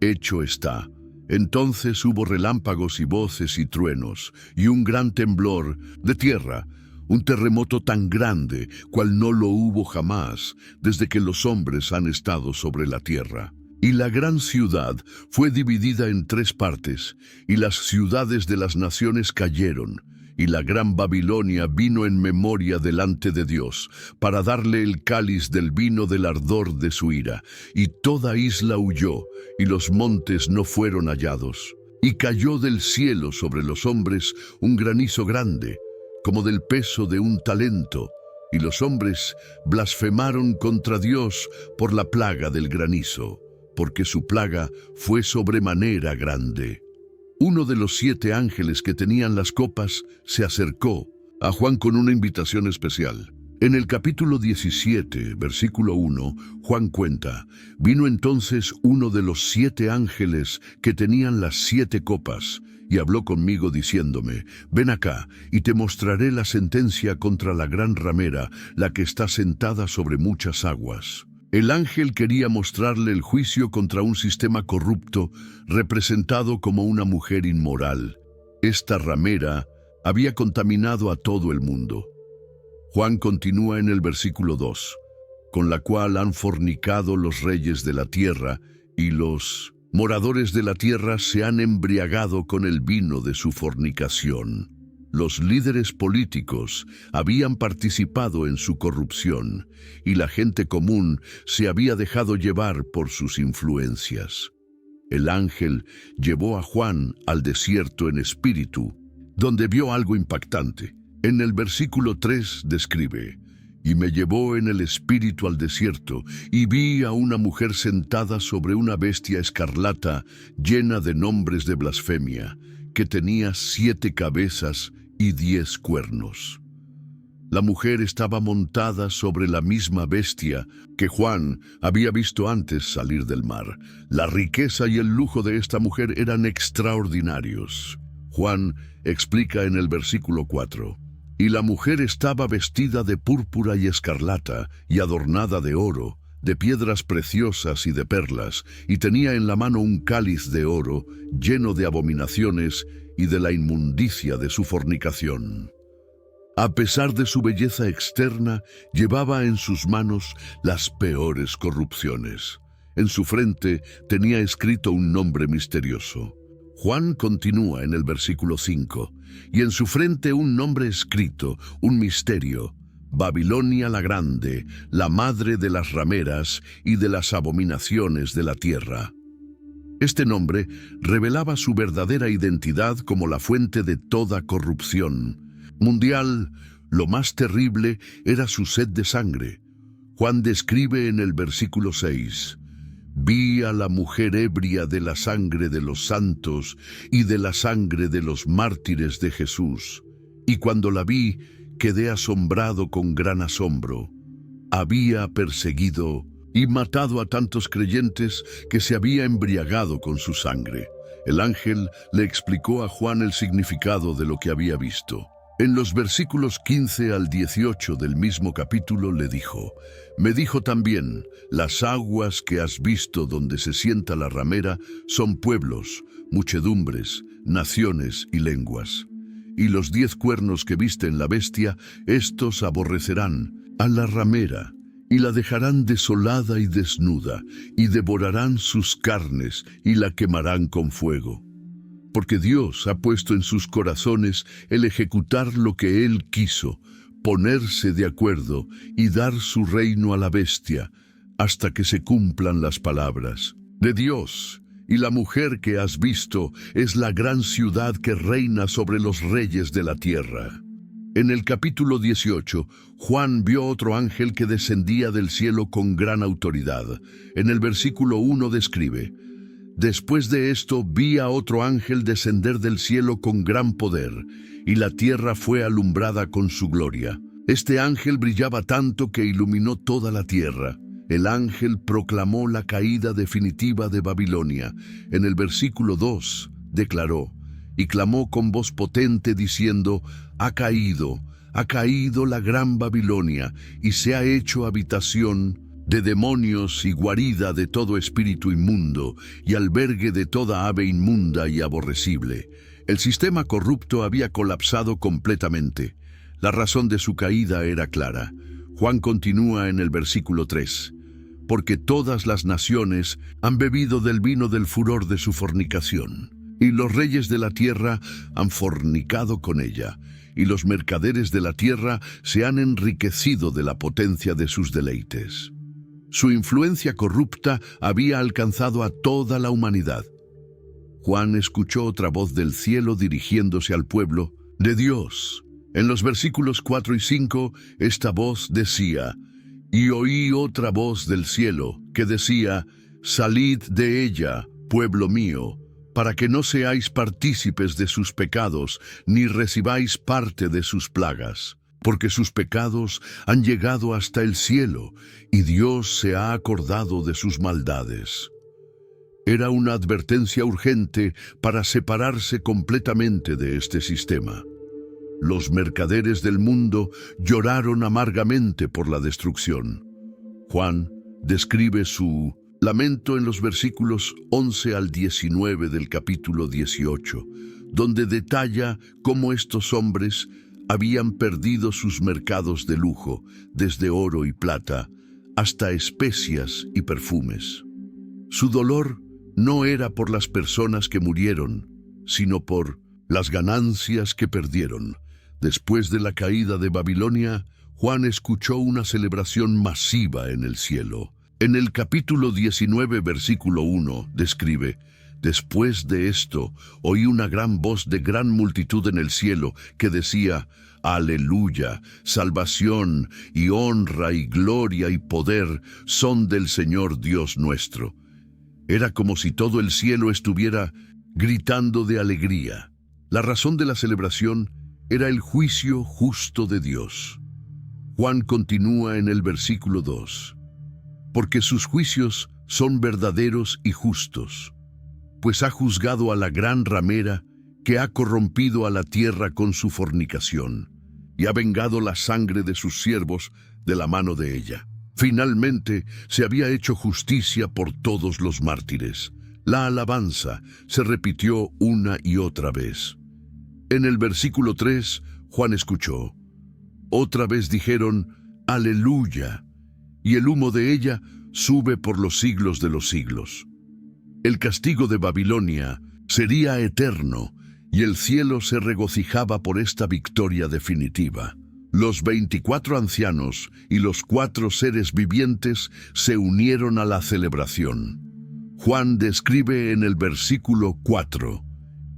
hecho está. Entonces hubo relámpagos y voces y truenos, y un gran temblor de tierra, un terremoto tan grande, cual no lo hubo jamás, desde que los hombres han estado sobre la tierra. Y la gran ciudad fue dividida en 3 partes, y las ciudades de las naciones cayeron, y la gran Babilonia vino en memoria delante de Dios, para darle el cáliz del vino del ardor de su ira. Y toda isla huyó, y los montes no fueron hallados. Y cayó del cielo sobre los hombres un granizo grande, como del peso de un talento, y los hombres blasfemaron contra Dios por la plaga del granizo, porque su plaga fue sobremanera grande. Uno de los 7 ángeles que tenían las copas se acercó a Juan con una invitación especial. En el capítulo 17, versículo 1, Juan cuenta: vino entonces uno de los 7 ángeles que tenían las 7 copas, y habló conmigo diciéndome: ven acá, y te mostraré la sentencia contra la gran ramera, la que está sentada sobre muchas aguas. El ángel quería mostrarle el juicio contra un sistema corrupto, representado como una mujer inmoral. Esta ramera había contaminado a todo el mundo. Juan continúa en el versículo 2, con la cual han fornicado los reyes de la tierra, y los moradores de la tierra se han embriagado con el vino de su fornicación. Los líderes políticos habían participado en su corrupción, y la gente común se había dejado llevar por sus influencias. El ángel llevó a Juan al desierto en espíritu, donde vio algo impactante. En el versículo 3 describe: y me llevó en el espíritu al desierto, y vi a una mujer sentada sobre una bestia escarlata, llena de nombres de blasfemia, que tenía 7 cabezas y 10 cuernos. La mujer estaba montada sobre la misma bestia que Juan había visto antes salir del mar. La riqueza y el lujo de esta mujer eran extraordinarios. Juan explica en el versículo 4: y la mujer estaba vestida de púrpura y escarlata, y adornada de oro, de piedras preciosas y de perlas, y tenía en la mano un cáliz de oro, lleno de abominaciones y de la inmundicia de su fornicación. A pesar de su belleza externa, llevaba en sus manos las peores corrupciones. En su frente tenía escrito un nombre misterioso. Juan continúa en el versículo 5, y en su frente un nombre escrito, un misterio: Babilonia la Grande, la madre de las rameras y de las abominaciones de la tierra. Este nombre revelaba su verdadera identidad como la fuente de toda corrupción mundial. Lo más terrible era su sed de sangre. Juan describe en el versículo 6: vi a la mujer ebria de la sangre de los santos y de la sangre de los mártires de Jesús. Y cuando la vi, quedé asombrado con gran asombro. Había perseguido y matado a tantos creyentes que se había embriagado con su sangre. El ángel le explicó a Juan el significado de lo que había visto. En los versículos 15 al 18 del mismo capítulo le dijo: me dijo también: las aguas que has visto donde se sienta la ramera son pueblos, muchedumbres, naciones y lenguas. Y los 10 cuernos que viste en la bestia, estos aborrecerán a la ramera, y la dejarán desolada y desnuda, y devorarán sus carnes, y la quemarán con fuego. Porque Dios ha puesto en sus corazones el ejecutar lo que Él quiso, ponerse de acuerdo y dar su reino a la bestia, hasta que se cumplan las palabras de Dios. Y la mujer que has visto es la gran ciudad que reina sobre los reyes de la tierra. En el capítulo 18, Juan vio otro ángel que descendía del cielo con gran autoridad. En el versículo 1 describe: después de esto vi a otro ángel descender del cielo con gran poder, y la tierra fue alumbrada con su gloria. Este ángel brillaba tanto que iluminó toda la tierra. El ángel proclamó la caída definitiva de Babilonia. En el versículo 2 declaró: y clamó con voz potente diciendo: ha caído la gran Babilonia, y se ha hecho habitación de demonios y guarida de todo espíritu inmundo, y albergue de toda ave inmunda y aborrecible. El sistema corrupto había colapsado completamente. La razón de su caída era clara. Juan continúa en el versículo 3. porque todas las naciones han bebido del vino del furor de su fornicación. Y los reyes de la tierra han fornicado con ella, y los mercaderes de la tierra se han enriquecido de la potencia de sus deleites. Su influencia corrupta había alcanzado a toda la humanidad. Juan escuchó otra voz del cielo dirigiéndose al pueblo de Dios. En los versículos 4 y 5, esta voz decía: «Y oí otra voz del cielo que decía: Salid de ella, pueblo mío, para que no seáis partícipes de sus pecados, ni recibáis parte de sus plagas, porque sus pecados han llegado hasta el cielo, y Dios se ha acordado de sus maldades». Era una advertencia urgente para separarse completamente de este sistema. Los mercaderes del mundo lloraron amargamente por la destrucción. Juan describe su lamento en los versículos 11 al 19 del capítulo 18, donde detalla cómo estos hombres habían perdido sus mercados de lujo, desde oro y plata hasta especias y perfumes. Su dolor no era por las personas que murieron, sino por las ganancias que perdieron. Después de la caída de Babilonia, Juan escuchó una celebración masiva en el cielo. En el capítulo 19, versículo 1, describe: «Después de esto, oí una gran voz de gran multitud en el cielo que decía: Aleluya, salvación y honra y gloria y poder son del Señor Dios nuestro». Era como si todo el cielo estuviera gritando de alegría. La razón de la celebración era el juicio justo de Dios. Juan continúa en el versículo 2. «Porque sus juicios son verdaderos y justos, pues ha juzgado a la gran ramera que ha corrompido a la tierra con su fornicación, y ha vengado la sangre de sus siervos de la mano de ella». Finalmente se había hecho justicia por todos los mártires. La alabanza se repitió una y otra vez. En el versículo 3, Juan escuchó: «Otra vez dijeron: Aleluya, y el humo de ella sube por los siglos de los siglos». El castigo de Babilonia sería eterno, y el cielo se regocijaba por esta victoria definitiva. Los 24 ancianos y los 4 seres vivientes se unieron a la celebración. Juan describe en el versículo 4: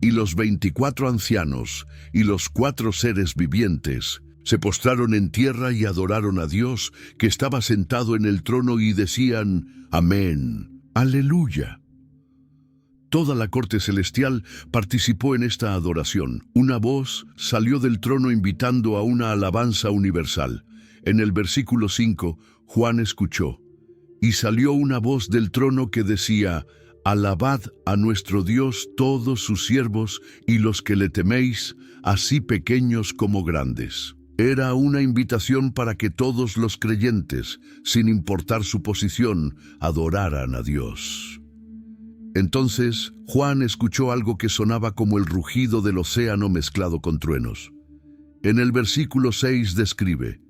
«Y los 24 ancianos y los 4 seres vivientes se postraron en tierra y adoraron a Dios, que estaba sentado en el trono, y decían: Amén, aleluya». Toda la corte celestial participó en esta adoración. Una voz salió del trono invitando a una alabanza universal. En el versículo 5, Juan escuchó: «Y salió una voz del trono que decía: Alabad a nuestro Dios todos sus siervos y los que le teméis, así pequeños como grandes». Era una invitación para que todos los creyentes, sin importar su posición, adoraran a Dios. Entonces, Juan escuchó algo que sonaba como el rugido del océano mezclado con truenos. En el versículo 6 describe: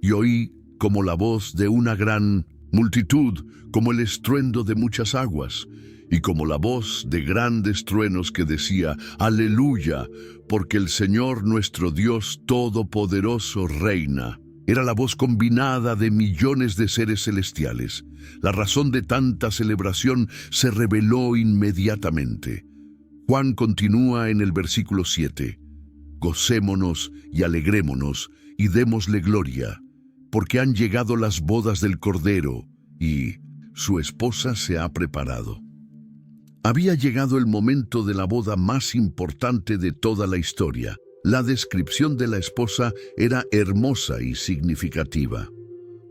«Y oí como la voz de una gran multitud, como el estruendo de muchas aguas, y como la voz de grandes truenos que decía: Aleluya, porque el Señor nuestro Dios Todopoderoso reina». Era la voz combinada de millones de seres celestiales. La razón de tanta celebración se reveló inmediatamente. Juan continúa en el versículo 7. «Gocémonos y alegrémonos y démosle gloria, porque han llegado las bodas del Cordero, y su esposa se ha preparado». Había llegado el momento de la boda más importante de toda la historia. La descripción de la esposa era hermosa y significativa.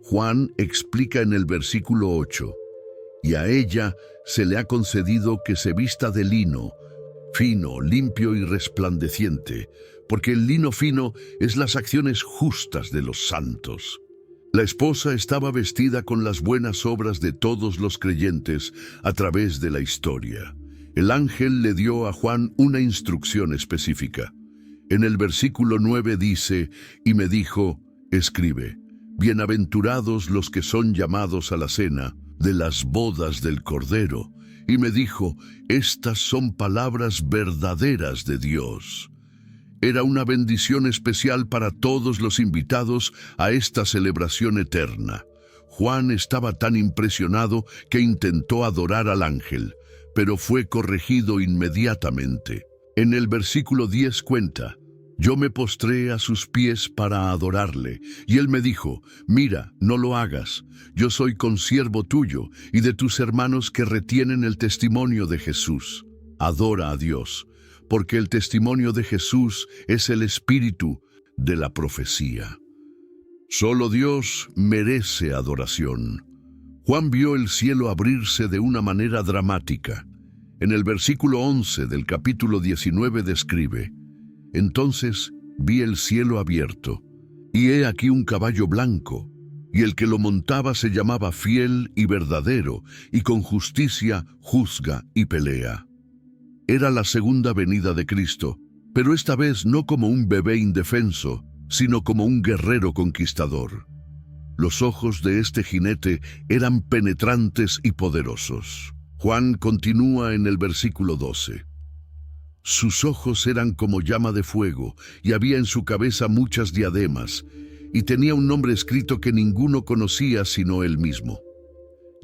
Juan explica en el versículo 8: «Y a ella se le ha concedido que se vista de lino, fino, limpio y resplandeciente, porque el lino fino es las acciones justas de los santos». La esposa estaba vestida con las buenas obras de todos los creyentes a través de la historia. El ángel le dio a Juan una instrucción específica. En el versículo 9 dice: «Y me dijo: escribe, bienaventurados los que son llamados a la cena. de las bodas del Cordero, y me dijo: estas son palabras verdaderas de Dios. Era una bendición especial para todos los invitados a esta celebración eterna. Juan estaba tan impresionado que intentó adorar al ángel, pero fue corregido inmediatamente. En el versículo 10 cuenta: yo me postré a sus pies para adorarle, y él me dijo: mira, no lo hagas. Yo soy consiervo tuyo y de tus hermanos que retienen el testimonio de Jesús. Adora a Dios, porque el testimonio de Jesús es el espíritu de la profecía. Solo Dios merece adoración. Juan vio el cielo abrirse de una manera dramática. En el versículo 11 del capítulo 19 describe: entonces vi el cielo abierto, y he aquí un caballo blanco, y el que lo montaba se llamaba Fiel y Verdadero, y con justicia juzga y pelea. Era la segunda venida de Cristo, pero esta vez no como un bebé indefenso, sino como un guerrero conquistador. Los ojos de este jinete eran penetrantes y poderosos. Juan continúa en el versículo 12. Sus ojos eran como llama de fuego, y había en su cabeza muchas diademas, y tenía un nombre escrito que ninguno conocía sino él mismo.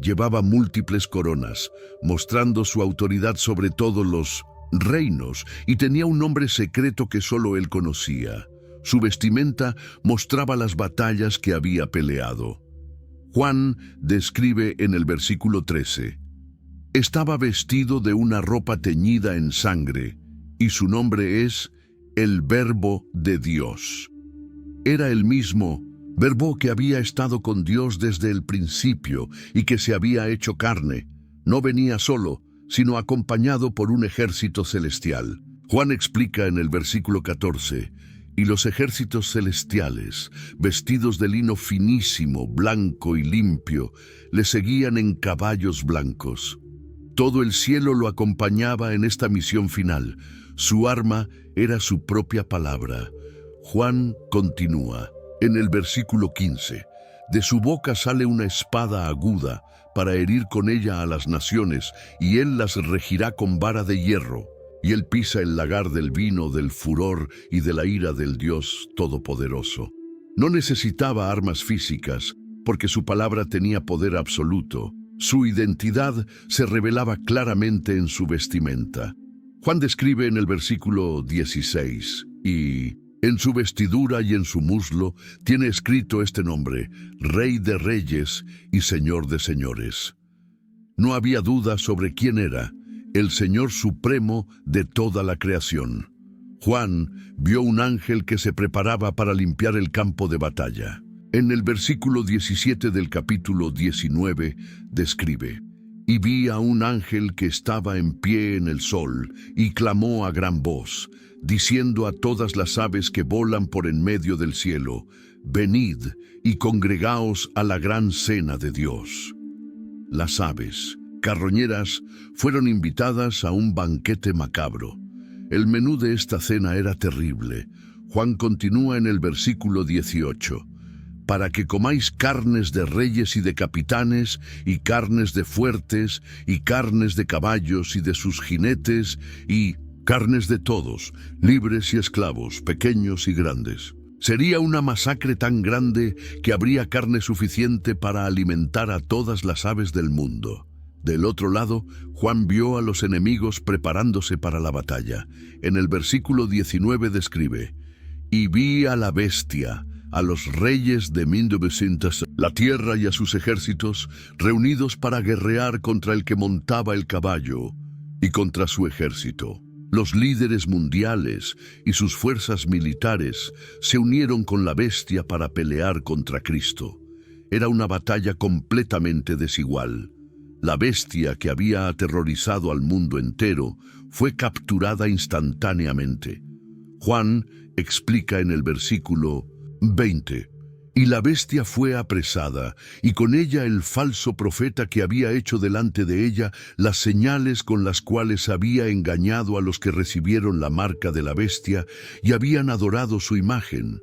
Llevaba múltiples coronas, mostrando su autoridad sobre todos los reinos, y tenía un nombre secreto que solo él conocía. Su vestimenta mostraba las batallas que había peleado. Juan describe en el versículo 13: estaba vestido de una ropa teñida en sangre, y su nombre es el Verbo de Dios. Era el mismo Verbo que había estado con Dios desde el principio y que se había hecho carne. No venía solo, sino acompañado por un ejército celestial. Juan explica en el versículo 14: y los ejércitos celestiales, vestidos de lino finísimo, blanco y limpio, le seguían en caballos blancos. Todo el cielo lo acompañaba en esta misión final. Su arma era su propia palabra. Juan continúa en el versículo 15: de su boca sale una espada aguda para herir con ella a las naciones, y él las regirá con vara de hierro. Y él pisa el lagar del vino, del furor y de la ira del Dios Todopoderoso. No necesitaba armas físicas, porque su palabra tenía poder absoluto. Su identidad se revelaba claramente en su vestimenta. Juan describe en el versículo 16: y en su vestidura y en su muslo tiene escrito este nombre: Rey de Reyes y Señor de Señores. No había duda sobre quién era: el Señor Supremo de toda la creación. Juan vio un ángel que se preparaba para limpiar el campo de batalla. En el versículo 17 del capítulo 19 describe: y vi a un ángel que estaba en pie en el sol, y clamó a gran voz, diciendo a todas las aves que volan por en medio del cielo: venid y congregaos a la gran cena de Dios. Las aves carroñeras fueron invitadas a un banquete macabro. El menú de esta cena era terrible. Juan continúa en el versículo 18: para que comáis carnes de reyes y de capitanes, y carnes de fuertes, y carnes de caballos y de sus jinetes, y carnes de todos, libres y esclavos, pequeños y grandes. Sería una masacre tan grande que habría carne suficiente para alimentar a todas las aves del mundo. Del otro lado, Juan vio a los enemigos preparándose para la batalla. En el versículo 19 describe: y vi a la bestia, a los reyes de 1900, la tierra y a sus ejércitos, reunidos para guerrear contra el que montaba el caballo y contra su ejército. Los líderes mundiales y sus fuerzas militares se unieron con la bestia para pelear contra Cristo. Era una batalla completamente desigual. La bestia que había aterrorizado al mundo entero fue capturada instantáneamente. Juan explica en el versículo 20: y la bestia fue apresada, y con ella el falso profeta que había hecho delante de ella las señales con las cuales había engañado a los que recibieron la marca de la bestia y habían adorado su imagen.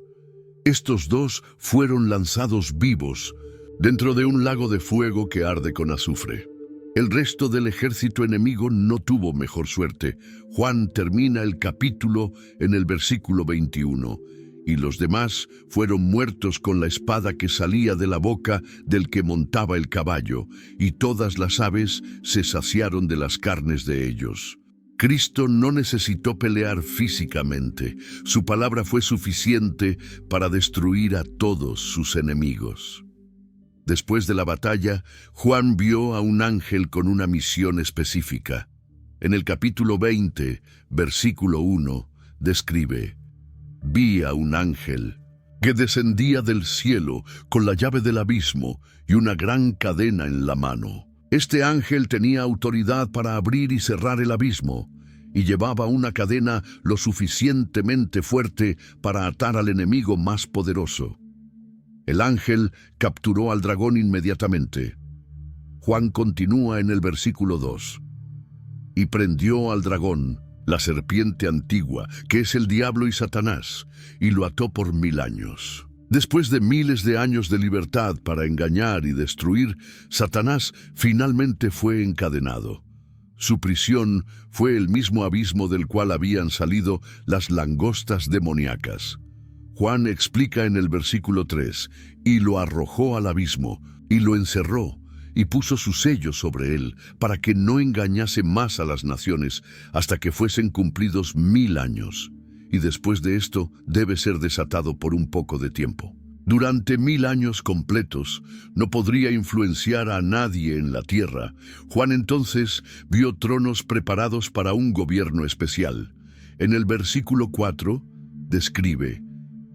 Estos dos fueron lanzados vivos, dentro de un lago de fuego que arde con azufre. El resto del ejército enemigo no tuvo mejor suerte. Juan termina el capítulo en el versículo 21. Y los demás fueron muertos con la espada que salía de la boca del que montaba el caballo, y todas las aves se saciaron de las carnes de ellos. Cristo no necesitó pelear físicamente. Su palabra fue suficiente para destruir a todos sus enemigos. Después de la batalla, Juan vio a un ángel con una misión específica. En el capítulo 20, versículo 1, describe: vi a un ángel que descendía del cielo con la llave del abismo y una gran cadena en la mano. Este ángel tenía autoridad para abrir y cerrar el abismo, y llevaba una cadena lo suficientemente fuerte para atar al enemigo más poderoso. El ángel capturó al dragón inmediatamente. Juan continúa en el versículo 2. Y prendió al dragón, la serpiente antigua, que es el diablo y Satanás, y lo ató por 1000 años. Después de miles de años de libertad para engañar y destruir, Satanás finalmente fue encadenado. Su prisión fue el mismo abismo del cual habían salido las langostas demoníacas. Juan explica en el versículo 3, y lo arrojó al abismo, y lo encerró, y puso su sello sobre él, para que no engañase más a las naciones, hasta que fuesen cumplidos 1000 años. Y después de esto debe ser desatado por un poco de tiempo. Durante 1000 años completos no podría influenciar a nadie en la tierra. Juan entonces vio tronos preparados para un gobierno especial. En el versículo 4 describe: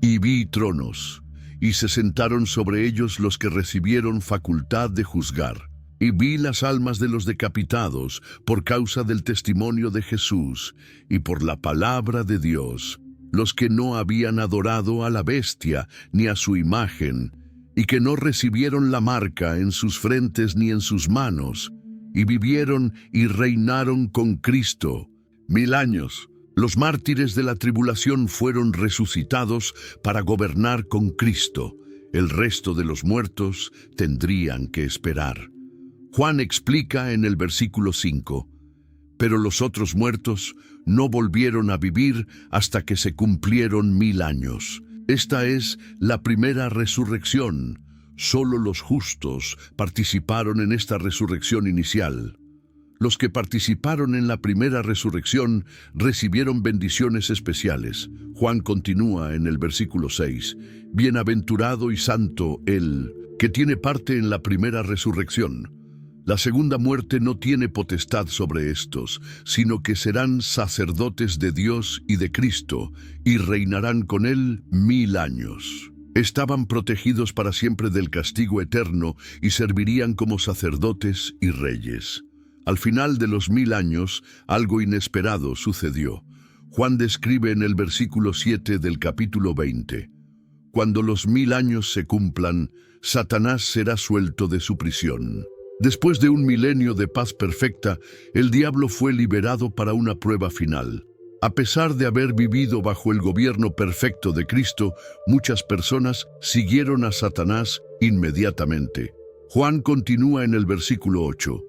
y vi tronos, y se sentaron sobre ellos los que recibieron facultad de juzgar. Y vi las almas de los decapitados por causa del testimonio de Jesús y por la palabra de Dios, los que no habían adorado a la bestia ni a su imagen, y que no recibieron la marca en sus frentes ni en sus manos, y vivieron y reinaron con Cristo 1000 años. Los mártires de la tribulación fueron resucitados para gobernar con Cristo. El resto de los muertos tendrían que esperar. Juan explica en el versículo 5, pero los otros muertos no volvieron a vivir hasta que se cumplieron 1000 años. Esta es la primera resurrección. Solo los justos participaron en esta resurrección inicial. Los que participaron en la primera resurrección recibieron bendiciones especiales. Juan continúa en el versículo 6. Bienaventurado y santo el que tiene parte en la primera resurrección. La segunda muerte no tiene potestad sobre estos, sino que serán sacerdotes de Dios y de Cristo, y reinarán con él 1000 años. Estaban protegidos para siempre del castigo eterno y servirían como sacerdotes y reyes. Al final de los 1000 años, algo inesperado sucedió. Juan describe en el versículo 7 del capítulo 20. Cuando los 1000 años se cumplan, Satanás será suelto de su prisión. Después de un milenio de paz perfecta, el diablo fue liberado para una prueba final. A pesar de haber vivido bajo el gobierno perfecto de Cristo, muchas personas siguieron a Satanás inmediatamente. Juan continúa en el versículo 8.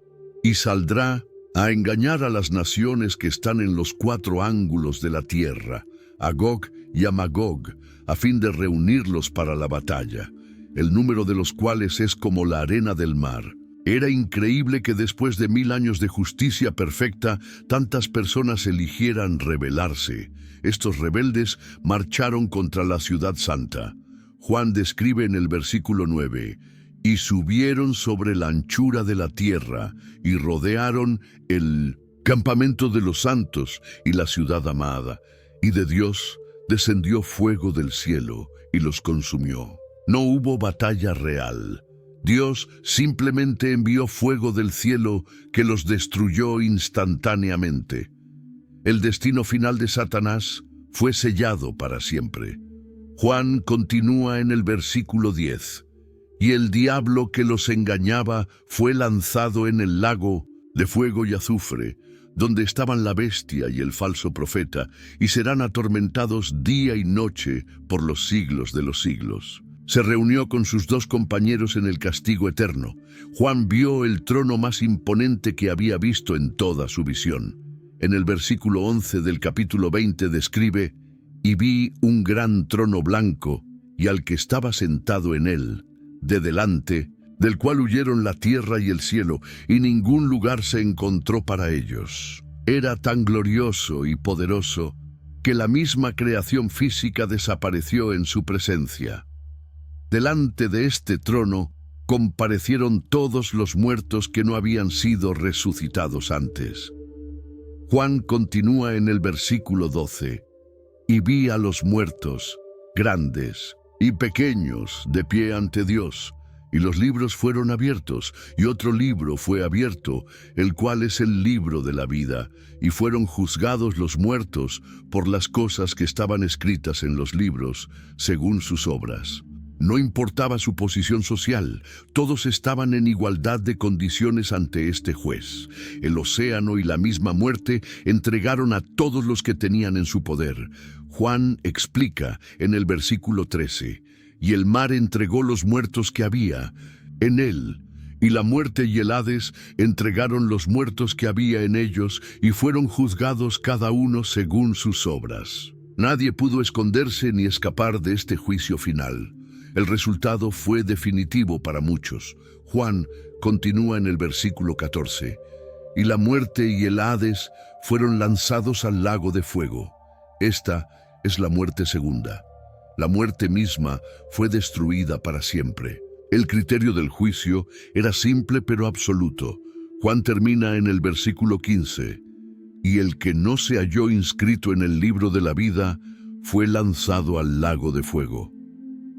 Y saldrá a engañar a las naciones que están en los 4 ángulos de la tierra, a Gog y a Magog, a fin de reunirlos para la batalla, el número de los cuales es como la arena del mar. Era increíble que después de 1000 años de justicia perfecta, tantas personas eligieran rebelarse. Estos rebeldes marcharon contra la ciudad santa. Juan describe en el versículo 9, y subieron sobre la anchura de la tierra, y rodearon el campamento de los santos y la ciudad amada, y de Dios descendió fuego del cielo y los consumió. No hubo batalla real. Dios simplemente envió fuego del cielo que los destruyó instantáneamente. El destino final de Satanás fue sellado para siempre. Juan continúa en el versículo 10. Y el diablo que los engañaba fue lanzado en el lago de fuego y azufre, donde estaban la bestia y el falso profeta, y serán atormentados día y noche por los siglos de los siglos. Se reunió con sus dos compañeros en el castigo eterno. Juan vio el trono más imponente que había visto en toda su visión. En el versículo 11 del capítulo 20 describe: «Y vi un gran trono blanco, y al que estaba sentado en él, de delante, del cual huyeron la tierra y el cielo, y ningún lugar se encontró para ellos. Era tan glorioso y poderoso que la misma creación física desapareció en su presencia. Delante de este trono comparecieron todos los muertos que no habían sido resucitados antes». Juan continúa en el versículo 12: «Y vi a los muertos, grandes y pequeños, de pie ante Dios, y los libros fueron abiertos, y otro libro fue abierto, el cual es el libro de la vida, y fueron juzgados los muertos por las cosas que estaban escritas en los libros, según sus obras». No importaba su posición social, todos estaban en igualdad de condiciones ante este juez. El océano y la misma muerte entregaron a todos los que tenían en su poder. Juan explica en el versículo 13: «Y el mar entregó los muertos que había en él, y la muerte y el Hades entregaron los muertos que había en ellos, y fueron juzgados cada uno según sus obras». Nadie pudo esconderse ni escapar de este juicio final. El resultado fue definitivo para muchos. Juan continúa en el versículo 14: «Y la muerte y el Hades fueron lanzados al lago de fuego. Esta es la muerte segunda. La muerte misma fue destruida para siempre». El criterio del juicio era simple pero absoluto. Juan termina en el versículo 15: «Y el que no se halló inscrito en el libro de la vida fue lanzado al lago de fuego».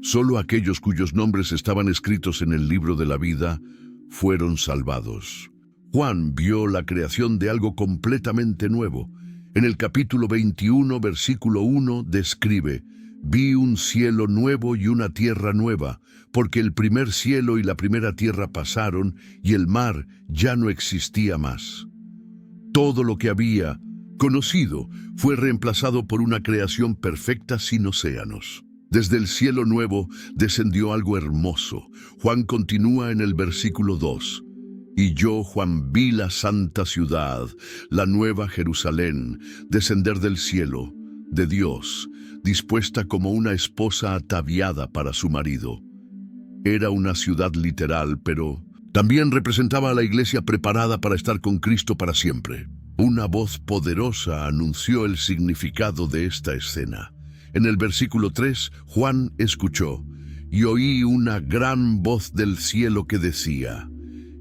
Solo aquellos cuyos nombres estaban escritos en el libro de la vida fueron salvados. Juan vio la creación de algo completamente nuevo. En el capítulo 21, versículo 1, describe: «Vi un cielo nuevo y una tierra nueva, porque el primer cielo y la primera tierra pasaron, y el mar ya no existía más». Todo lo que había conocido fue reemplazado por una creación perfecta sin océanos. Desde el cielo nuevo descendió algo hermoso. Juan continúa en el versículo 2: «Y yo, Juan, vi la santa ciudad, la nueva Jerusalén, descender del cielo, de Dios, dispuesta como una esposa ataviada para su marido». Era una ciudad literal, pero también representaba a la iglesia preparada para estar con Cristo para siempre. Una voz poderosa anunció el significado de esta escena. En el versículo 3, Juan escuchó: «Y oí una gran voz del cielo que decía: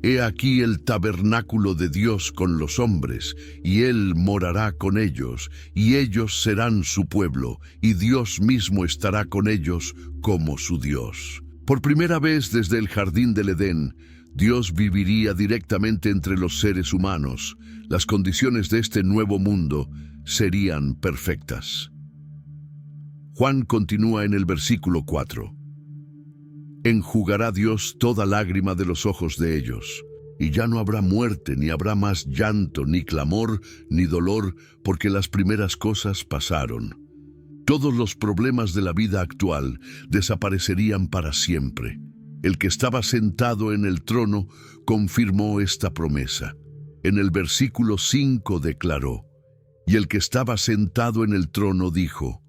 He aquí el tabernáculo de Dios con los hombres, y Él morará con ellos, y ellos serán su pueblo, y Dios mismo estará con ellos como su Dios». Por primera vez desde el jardín del Edén, Dios viviría directamente entre los seres humanos. Las condiciones de este nuevo mundo serían perfectas. Juan continúa en el versículo 4: «Enjugará Dios toda lágrima de los ojos de ellos, y ya no habrá muerte, ni habrá más llanto, ni clamor, ni dolor, porque las primeras cosas pasaron». Todos los problemas de la vida actual desaparecerían para siempre. El que estaba sentado en el trono confirmó esta promesa. En el versículo 5 declaró: «Y el que estaba sentado en el trono dijo: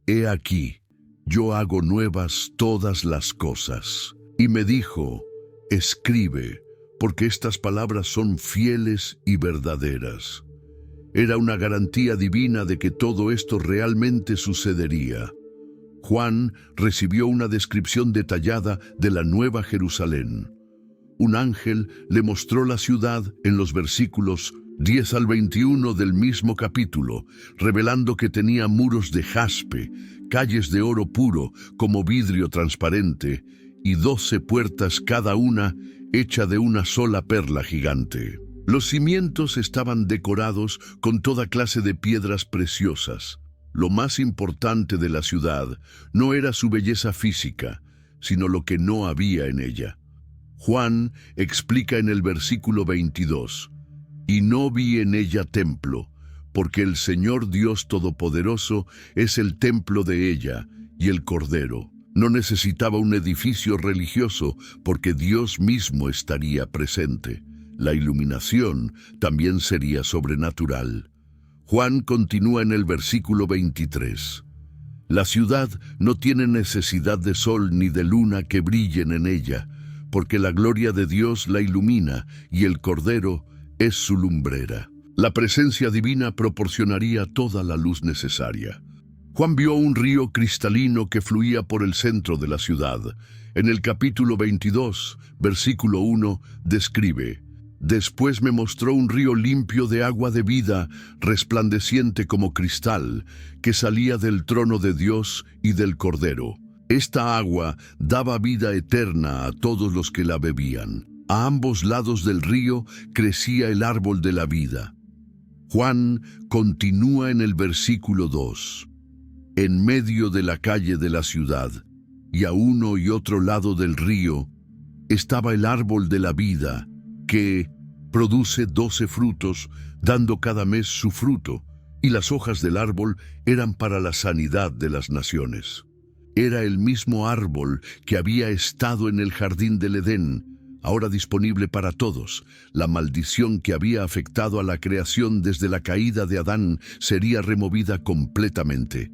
He aquí, yo hago nuevas todas las cosas. Y me dijo: Escribe, porque estas palabras son fieles y verdaderas». Era una garantía divina de que todo esto realmente sucedería. Juan recibió una descripción detallada de la Nueva Jerusalén. Un ángel le mostró la ciudad en los versículos 10 al 21 del mismo capítulo, revelando que tenía muros de jaspe, calles de oro puro como vidrio transparente, y 12 puertas cada una hecha de una sola perla gigante. Los cimientos estaban decorados con toda clase de piedras preciosas. Lo más importante de la ciudad no era su belleza física, sino lo que no había en ella. Juan explica en el versículo 22: «Y no vi en ella templo, porque el Señor Dios Todopoderoso es el templo de ella, y el Cordero. No necesitaba un edificio religioso porque Dios mismo estaría presente. La iluminación también sería sobrenatural. Juan continúa en el versículo 23. La ciudad no tiene necesidad de sol ni de luna que brillen en ella, porque la gloria de Dios la ilumina y el Cordero es su lumbrera. La presencia divina proporcionaría toda la luz necesaria. Juan vio un río cristalino que fluía por el centro de la ciudad. En el capítulo 22, versículo 1, describe: Después me mostró un río limpio de agua de vida, resplandeciente como cristal, que salía del trono de Dios y del Cordero. Esta agua daba vida eterna a todos los que la bebían. A ambos lados del río crecía el árbol de la vida. Juan continúa en el versículo 2. En medio de la calle de la ciudad, y a uno y otro lado del río, estaba el árbol de la vida, que produce 12 frutos, dando cada mes su fruto, y las hojas del árbol eran para la sanidad de las naciones. Era el mismo árbol que había estado en el jardín del Edén, ahora disponible para todos. La maldición que había afectado a la creación desde la caída de Adán sería removida completamente.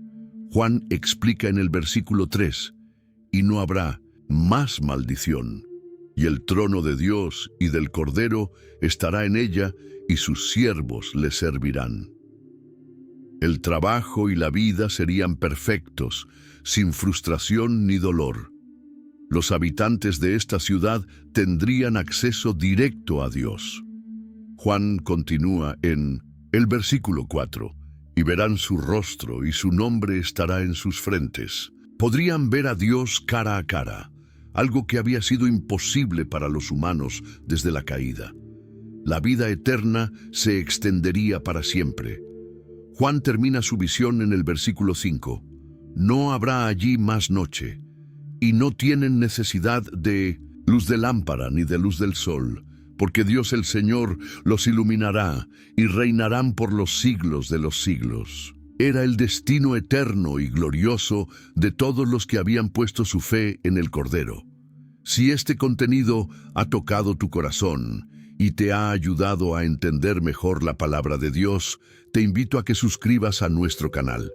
Juan explica en el versículo 3, y no habrá más maldición. Y el trono de Dios y del Cordero estará en ella, y sus siervos le servirán. El trabajo y la vida serían perfectos, sin frustración ni dolor. Los habitantes de esta ciudad tendrían acceso directo a Dios. Juan continúa en el versículo 4, y verán su rostro y su nombre estará en sus frentes. Podrían ver a Dios cara a cara, algo que había sido imposible para los humanos desde la caída. La vida eterna se extendería para siempre. Juan termina su visión en el versículo 5. No habrá allí más noche, y no tienen necesidad de luz de lámpara ni de luz del sol, porque Dios el Señor los iluminará y reinarán por los siglos de los siglos. Era el destino eterno y glorioso de todos los que habían puesto su fe en el Cordero. Si este contenido ha tocado tu corazón y te ha ayudado a entender mejor la palabra de Dios, te invito a que suscribas a nuestro canal.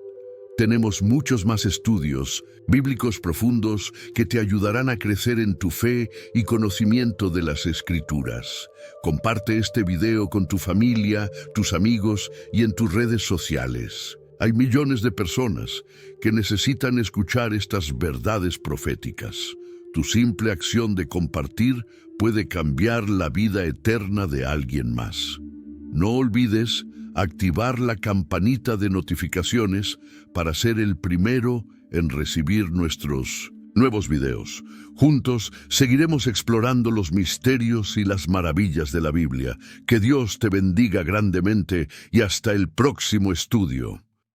Tenemos muchos más estudios bíblicos profundos que te ayudarán a crecer en tu fe y conocimiento de las Escrituras. Comparte este video con tu familia, tus amigos y en tus redes sociales. Hay millones de personas que necesitan escuchar estas verdades proféticas. Tu simple acción de compartir puede cambiar la vida eterna de alguien más. No olvides activar la campanita de notificaciones para ser el primero en recibir nuestros nuevos videos. Juntos seguiremos explorando los misterios y las maravillas de la Biblia. Que Dios te bendiga grandemente y hasta el próximo estudio.